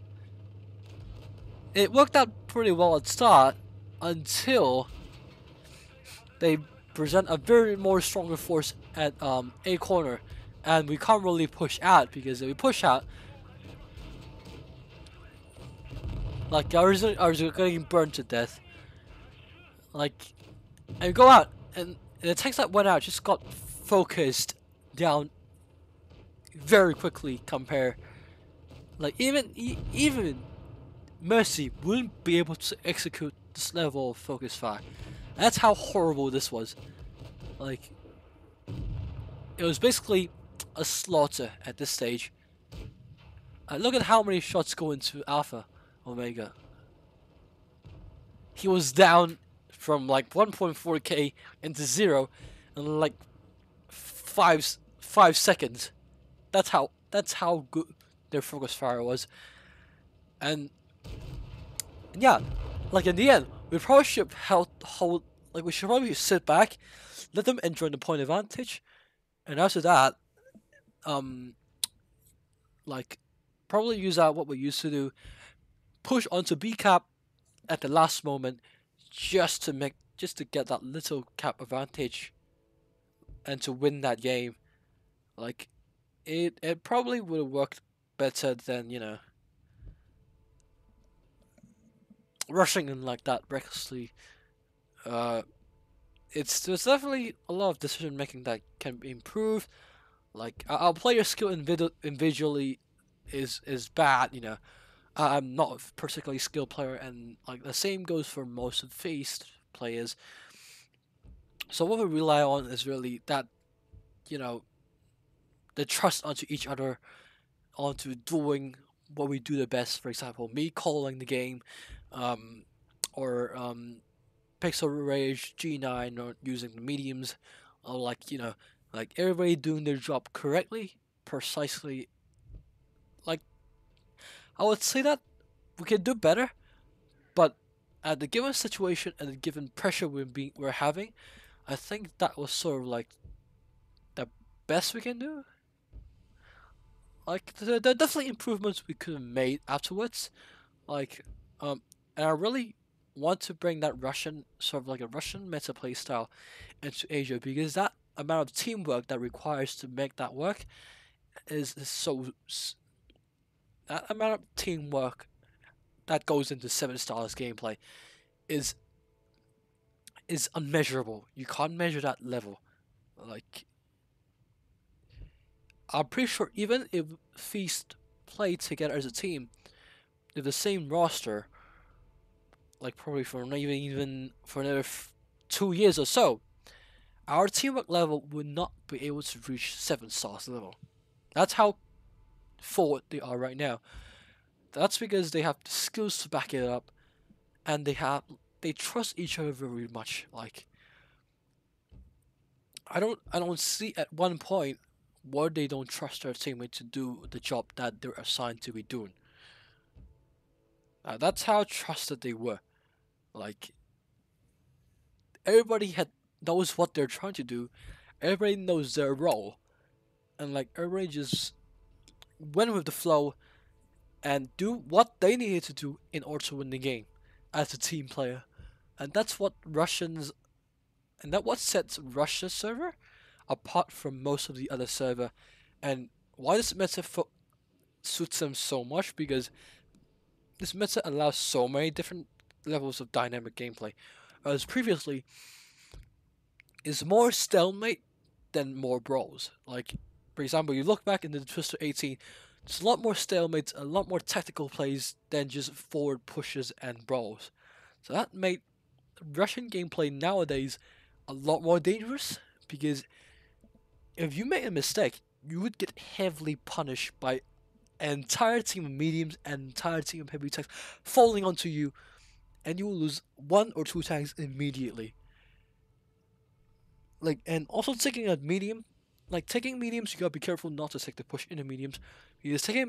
S1: It worked out pretty well at start until they present a very more stronger force at A corner, and we can't really push out because if we push out, like ours are getting burned to death. Like, and we go out, and the tanks that went out just got focused down very quickly. Compare, like even Mercy wouldn't be able to execute this level of focus fire. That's how horrible this was. Like, it was basically a slaughter at this stage. Look at how many shots go into Alpha Omega. He was down from like 1.4k into 0 in like 5 seconds. That's how good their focus fire was. And yeah, like in the end, we probably should we should probably sit back, let them enjoy the point advantage, and after that, like probably use out what we used to do, push onto B cap at the last moment, just to get that little cap advantage, and to win that game. Like, it probably would have worked better than, you know, rushing in like that recklessly. There's definitely a lot of decision making that can be improved. Like, our player skill individually is bad, you know. I'm not a particularly skilled player, and like the same goes for most of Feast players. So what we rely on is really that, you know, the trust onto each other, onto doing what we do the best. For example, me calling the game, or Pixel Rage G9, or using the mediums, or like, you know, like everybody doing their job correctly, precisely. Like, I would say that we can do better, but at the given situation and the given pressure we're having, I think that was sort of like the best we can do. Like, there are definitely improvements we could have made afterwards. Like, and I really want to bring that Russian sort of like a Russian meta play style into Asia because that amount of teamwork that requires to make that work is that amount of teamwork that goes into Seven Stars gameplay is unmeasurable. You can't measure that level. Like I'm pretty sure even if Feast played together as a team with the same roster, like probably for not even for another 2 years or so, our teamwork level would not be able to reach 7 stars level. That's how forward they are right now. That's because they have the skills to back it up, and they trust each other very much. Like I don't see at one point where they don't trust their teammate to do the job that they're assigned to be doing. That's how trusted they were. Like everybody had knows what they're trying to do. Everybody knows their role, and like everybody just went with the flow and do what they needed to do in order to win the game as a team player. And that's what Russians and that what sets Russia's server apart from most of the other server, and why this meta suits them so much because this meta allows so many different levels of dynamic gameplay. As previously, is more stalemate than more brawls. Like, for example, you look back into the Twister 18, it's a lot more stalemates, a lot more tactical plays than just forward pushes and brawls. So that made Russian gameplay nowadays a lot more dangerous because if you make a mistake, you would get heavily punished by an entire team of mediums and an entire team of heavy tanks falling onto you, and you will lose 1 or 2 tanks immediately. Like, and also taking a medium, like taking mediums, you gotta be careful not to take the push into mediums because taking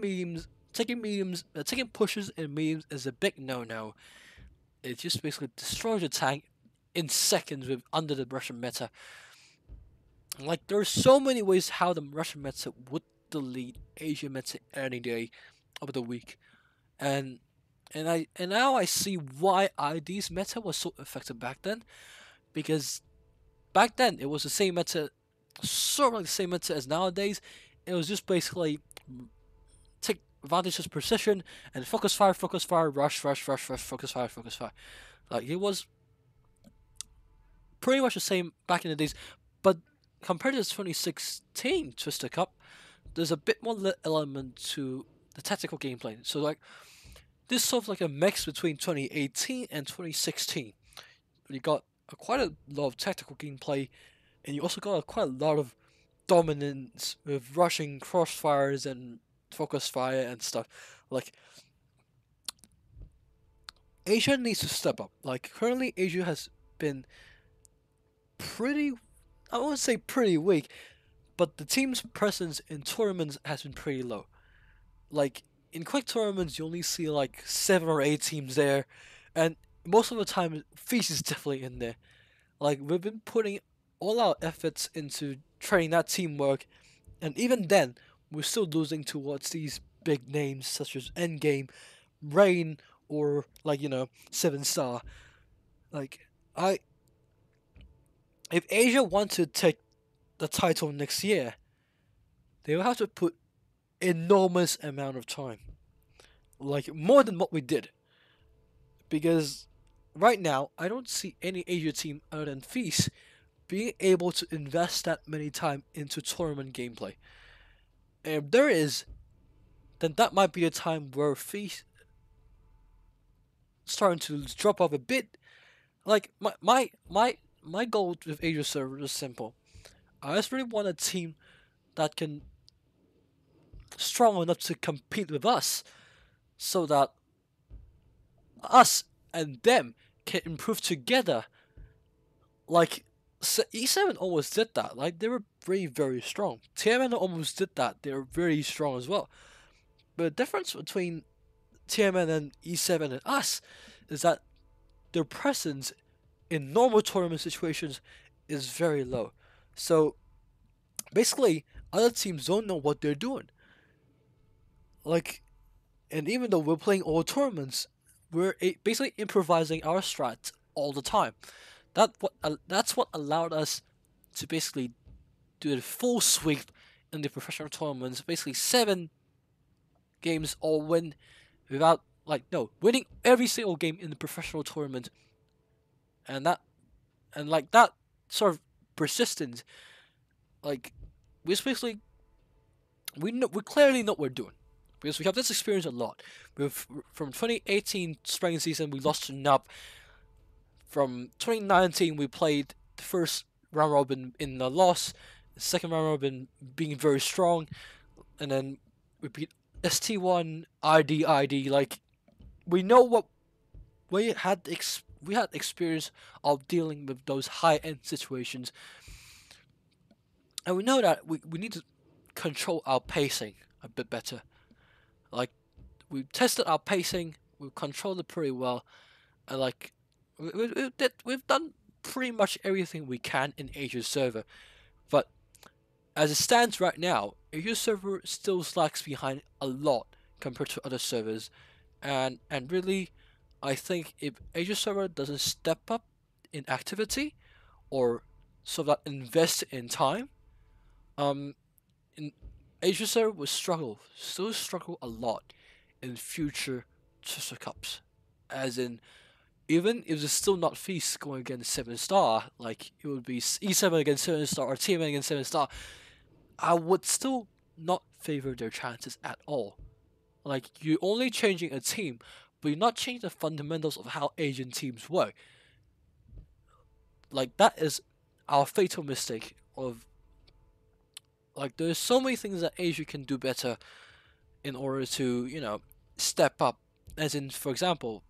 S1: pushes in mediums is a big no-no. It just basically destroys a tank in seconds with under the Russian meta. Like there are so many ways how the Russian meta would delete Asian meta any day of the week, and now I see why ID's meta was so effective back then, because back then it was the same meta, sort of like the same meta as nowadays. It was just basically take advantage of precision and focus fire, rush, focus fire. Like it was pretty much the same back in the days, but compared to the 2016 Twister Cup, there's a bit more element to the tactical gameplay. So like this sort of like a mix between 2018 and 2016. You got quite a lot of tactical gameplay, and you also got quite a lot of dominance with rushing crossfires and focus fire and stuff. Like Asia needs to step up. Like currently, Asia has been pretty, I won't say pretty weak, but the team's presence in tournaments has been pretty low. Like in quick tournaments, you only see like 7 or 8 teams there, and most of the time, Feast is definitely in there. Like we've been putting all our efforts into training that teamwork, and even then, we're still losing towards these big names such as Endgame, Rain, or like 7 Star. Like I, if Asia want to take the title next year, they will have to put enormous amount of time, like more than what we did. Because right now, I don't see any Asia team other than Feast being able to invest that many time into tournament gameplay. And if there is, then that might be a time where Feast starting to drop off a bit. Like my goal with Asia server is simple. I just really want a team that can strong enough to compete with us, so that us and them can improve together. Like E7 almost did that. Like they were very strong. TMN almost did that. They were very strong as well. But the difference between TMN and E7 and us is that their presence in normal tournament situations is very low. So basically, other teams don't know what they're doing. Like, and even though we're playing all tournaments, we're basically improvising our strats all the time. That's what allowed us to basically do a full sweep in the professional tournaments, basically 7 games all win without winning every single game in the professional tournament, and that sort of persistence, like we basically we clearly know what we're doing because we have this experience a lot. From 2018 spring season we lost to Nub. From 2019 we played the first round robin in the loss, the second round robin being very strong, and then we beat ST1 ID. Like we know what we had experience of dealing with those high end situations, and we know that we need to control our pacing a bit better. Like we tested our pacing, we controlled it pretty well, and like we've done pretty much everything we can in Asia's server. But as it stands right now, Asia's server still lags behind a lot compared to other servers, and really, I think if Asia server doesn't step up in activity or so that invest in time, um, in Asia server will still struggle a lot in future Sister Cups. As in, even if it's still not Feast going against 7 star, like it would be E7 against 7 star or TMN against 7 star, I would still not favor their chances at all. Like you're only changing a team, but you're not changing the fundamentals of how Asian teams work. Like that is our fatal mistake of like there's so many things that Asia can do better in order to, step up. As in, for example,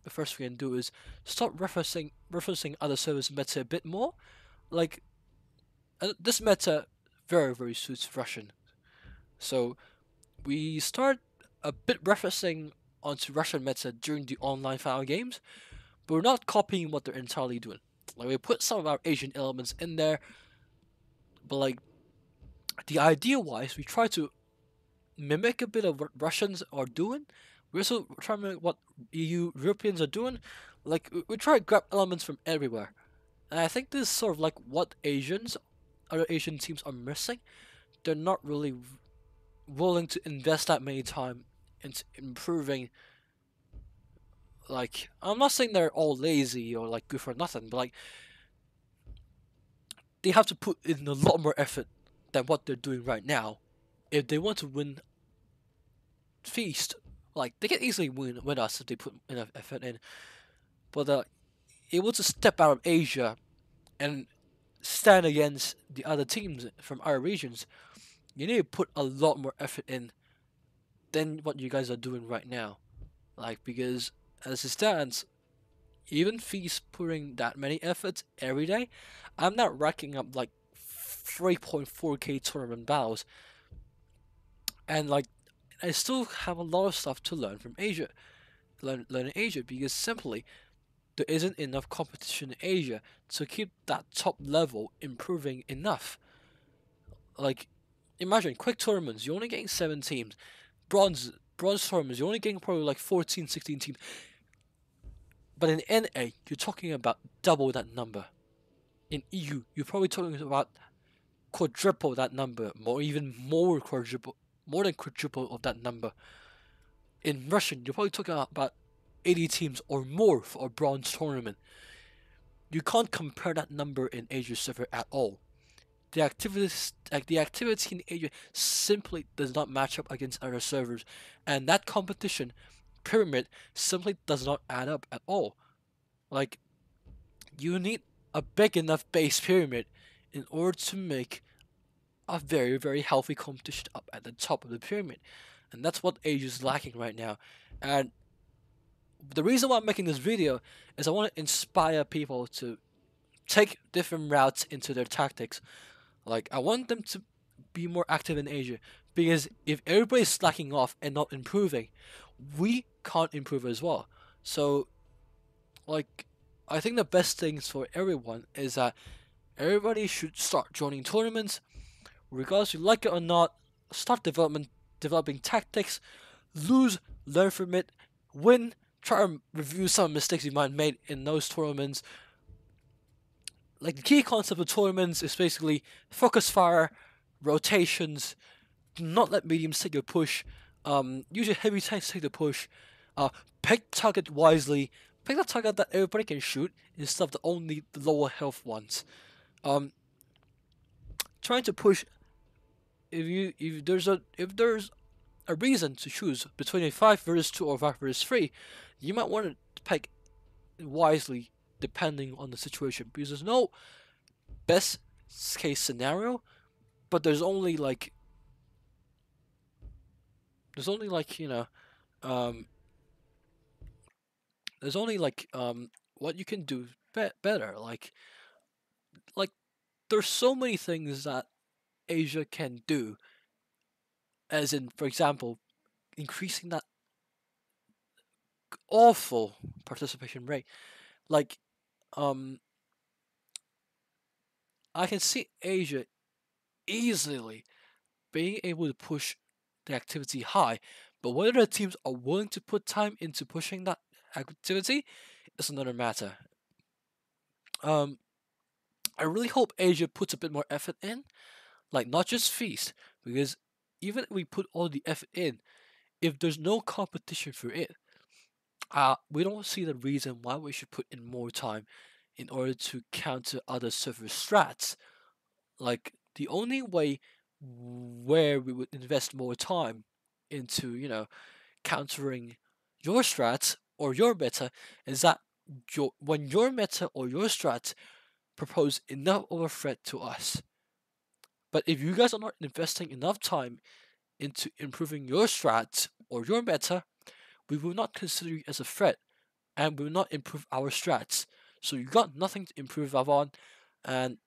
S1: the first thing we can do is stop referencing other servers meta a bit more. Like this meta very suits Russian. So we start a bit referencing onto Russian meta during the online final games, but we're not copying what they're entirely doing. Like we put some of our Asian elements in there, but like the idea wise, we try to mimic a bit of what Russians are doing. We also try to mimic what Europeans are doing. Like we try to grab elements from everywhere, and I think this is sort of like what other Asian teams are missing. They're not really willing to invest that many time into improving. Like I'm not saying they're all lazy or like good for nothing, but like they have to put in a lot more effort than what they're doing right now if they want to win Feast. Like they can easily win us if they put enough effort in, but they're able to step out of Asia and stand against the other teams from our regions. You need to put a lot more effort in than what you guys are doing right now. Like because as it stands, even Feast putting that many efforts every day, I'm not racking up like 3.4k tournament battles, and like I still have a lot of stuff to learn from Asia, learn in Asia because simply there isn't enough competition in Asia to keep that top level improving enough. Like imagine quick tournaments, you're only getting 7 teams. Bronze tournaments, you're only getting probably like 14, 16 teams. But in NA, you're talking about double that number. In EU, you're probably talking about quadruple that number, even more than quadruple of that number. In Russian, you're probably talking about 80 teams or more for a bronze tournament. You can't compare that number in Asia server at all. The activity in Asia simply does not match up against other servers, and that competition pyramid simply does not add up at all. Like, you need a big enough base pyramid in order to make a very healthy competition up at the top of the pyramid, and that's what Asia is lacking right now. And the reason why I'm making this video is I want to inspire people to take different routes into their tactics. Like I want them to be more active in Asia because if everybody's slacking off and not improving, we can't improve as well. So like I think the best things for everyone is that everybody should start joining tournaments, regardless if you like it or not. Start developing tactics, lose, learn from it, win, try to review some mistakes you might have made in those tournaments. Like the key concept of tournaments is basically focus fire, rotations. Do not let mediums take the push. Use your heavy tanks to take the push. Pick target wisely. Pick the target that everybody can shoot instead of the only the lower health ones. Um, Trying to push if there's a reason to choose between a 5 versus 2 or 5 versus 3, you might want to pick wisely depending on the situation because there's no best case scenario, but there's only like um there's only like what you can do better. Like there's so many things that Asia can do, as in, for example, increasing that awful participation rate. Like um I can see Asia easily being able to push the activity high, but whether the teams are willing to put time into pushing that activity is another matter. Um, I really hope Asia puts a bit more effort in, like not just Feast, because even if we put all the effort in, if there's no competition for it, we don't see the reason why we should put in more time in order to counter other server strats. Like the only way where we would invest more time into, countering your strats or your meta is that when your meta or your strats propose enough of a threat to us. But if you guys are not investing enough time into improving your strats or your meta, we will not consider you as a threat and we will not improve our strats. So you got nothing to improve upon, and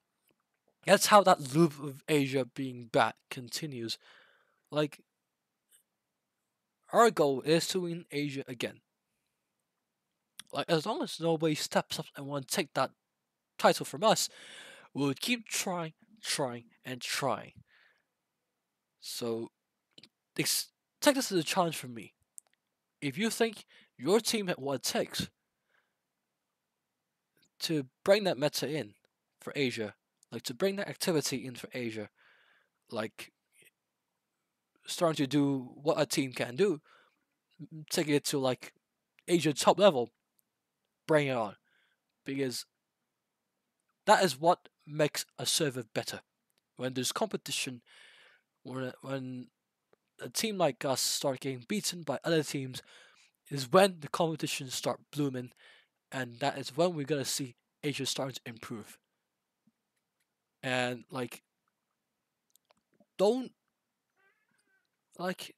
S1: that's how that loop of Asia being bad continues. Like, our goal is to win Asia again. Like, as long as nobody steps up and want to take that title from us, we'll keep trying, trying, and trying. So, take this as a challenge from me. If you think your team had what it takes to bring that meta in for Asia, like to bring that activity in for Asia, like starting to do what a team can do, take it to like Asia top level, bring it on. Because that is what makes a server better. When there's competition, when a team like us start getting beaten by other teams, is when the competition start blooming, and that is when we're gonna see Asia starting to improve. And like, don't like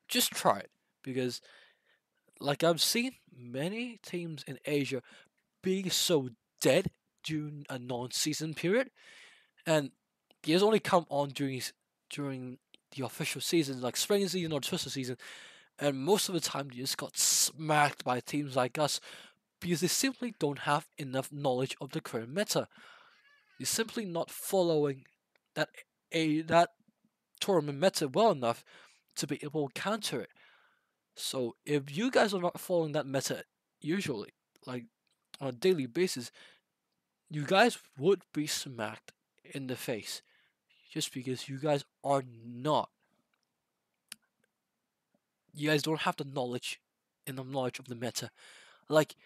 S1: just try it because like I've seen many teams in Asia being so dead during a non-season period, and games only come on during the official season, like spring season or twister season, and most of the time they just got smacked by teams like us because they simply don't have enough knowledge of the current meta. They're simply not following that that tournament meta well enough to be able to counter it. So if you guys are not following that meta usually, like on a daily basis, you guys would be smacked in the face just because you guys don't have the knowledge and the knowledge of the meta. Like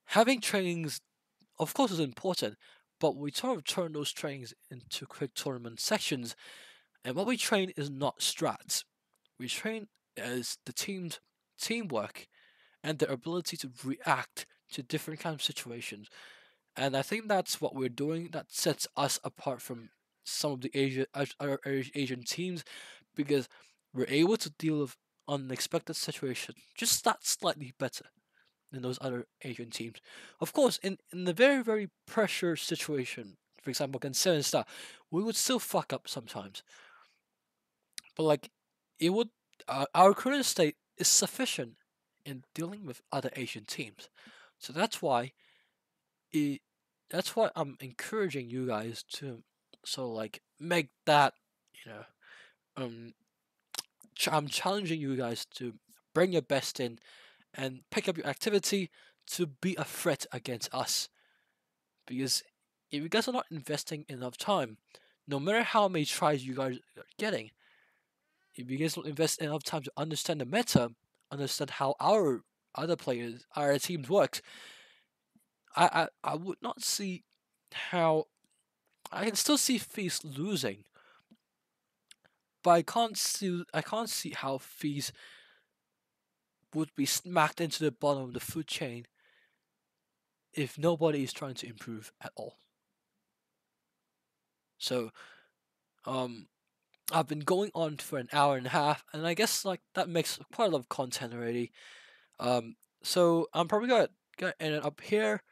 S1: having trainings, of course, is important, but we sort of turn those trainings into quick tournament sections. And what we train is not strats. We train as the team's teamwork and their ability to react to different kinds of situations. And I think that's what we're doing that sets us apart from some of the other Asian teams because we're able to deal with unexpected situations just that slightly better than those other Asian teams. Of course, in the very, very pressure situation, for example, against Seven Star, we would still fuck up sometimes. But like, it would our current state is sufficient in dealing with other Asian teams. So it that's why I'm encouraging you guys to like make that you know um I'm challenging you guys to bring your best in and pick up your activity to be a threat against us. Because if you guys are not investing enough time, no matter how many tries you guys are getting, if you guys don't invest enough time to understand the meta, understand how our other players, our teams works, I would not see how I can still see FaZe losing, but I can't see how FaZe would be smacked into the bottom of the food chain if nobody is trying to improve at all. So, um, I've been going on for an hour and a half, and I guess like that makes quite a lot of content already. Um, so I'm probably gonna end it up here.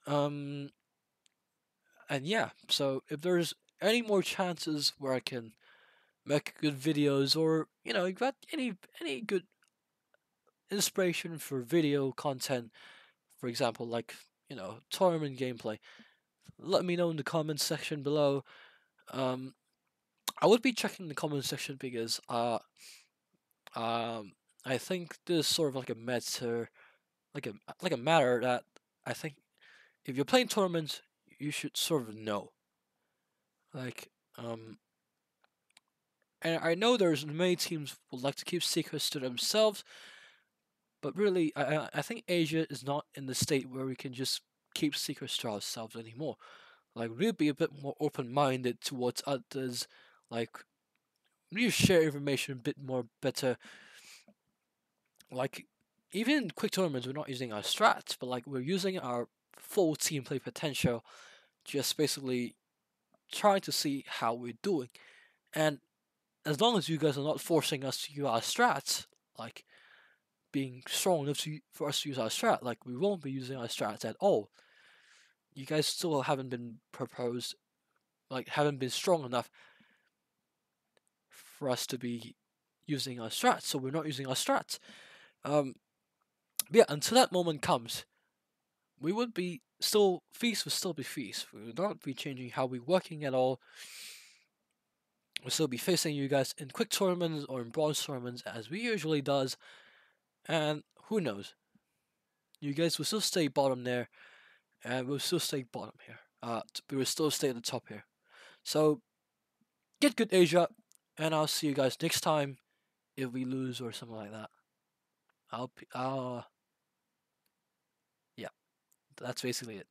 S1: Um, and yeah, so if there's any more chances where I can make good videos, or you got any good inspiration for video content, for example, like tournament gameplay, let me know in the comment section below. Um, I would be checking the comment section because um I think this is sort of like a matter, like a matter that I think if you're playing tournaments, you should sort of know. Like and I know there's many teams would like to keep secrets to themselves, but really, I think Asia is not in the state where we can just keep secrets to ourselves anymore. Like, we'll be a bit more open-minded towards others. Like, we share information a bit more better. Like, even in quick tournaments, we're not using our strats, but like we're using our full team play potential, just basically trying to see how we're doing. And as long as you guys are not forcing us to use our strats, like being strong enough for us to use our strat, like we won't be using our strats at all. You guys still haven't been proposed, like haven't been strong enough for us to be using our strats, so we're not using our strats. But yeah, until that moment comes, we would be still feast would still be feast. We would not be changing how we're working at all. We'll still be facing you guys in quick tournaments or in bronze tournaments as we usually does, and who knows? You guys will still stay bottom there, and we'll still stay bottom here. We will still stay at the top here. So get good, Asia, and I'll see you guys next time if we lose or something like that. Yeah, that's basically it.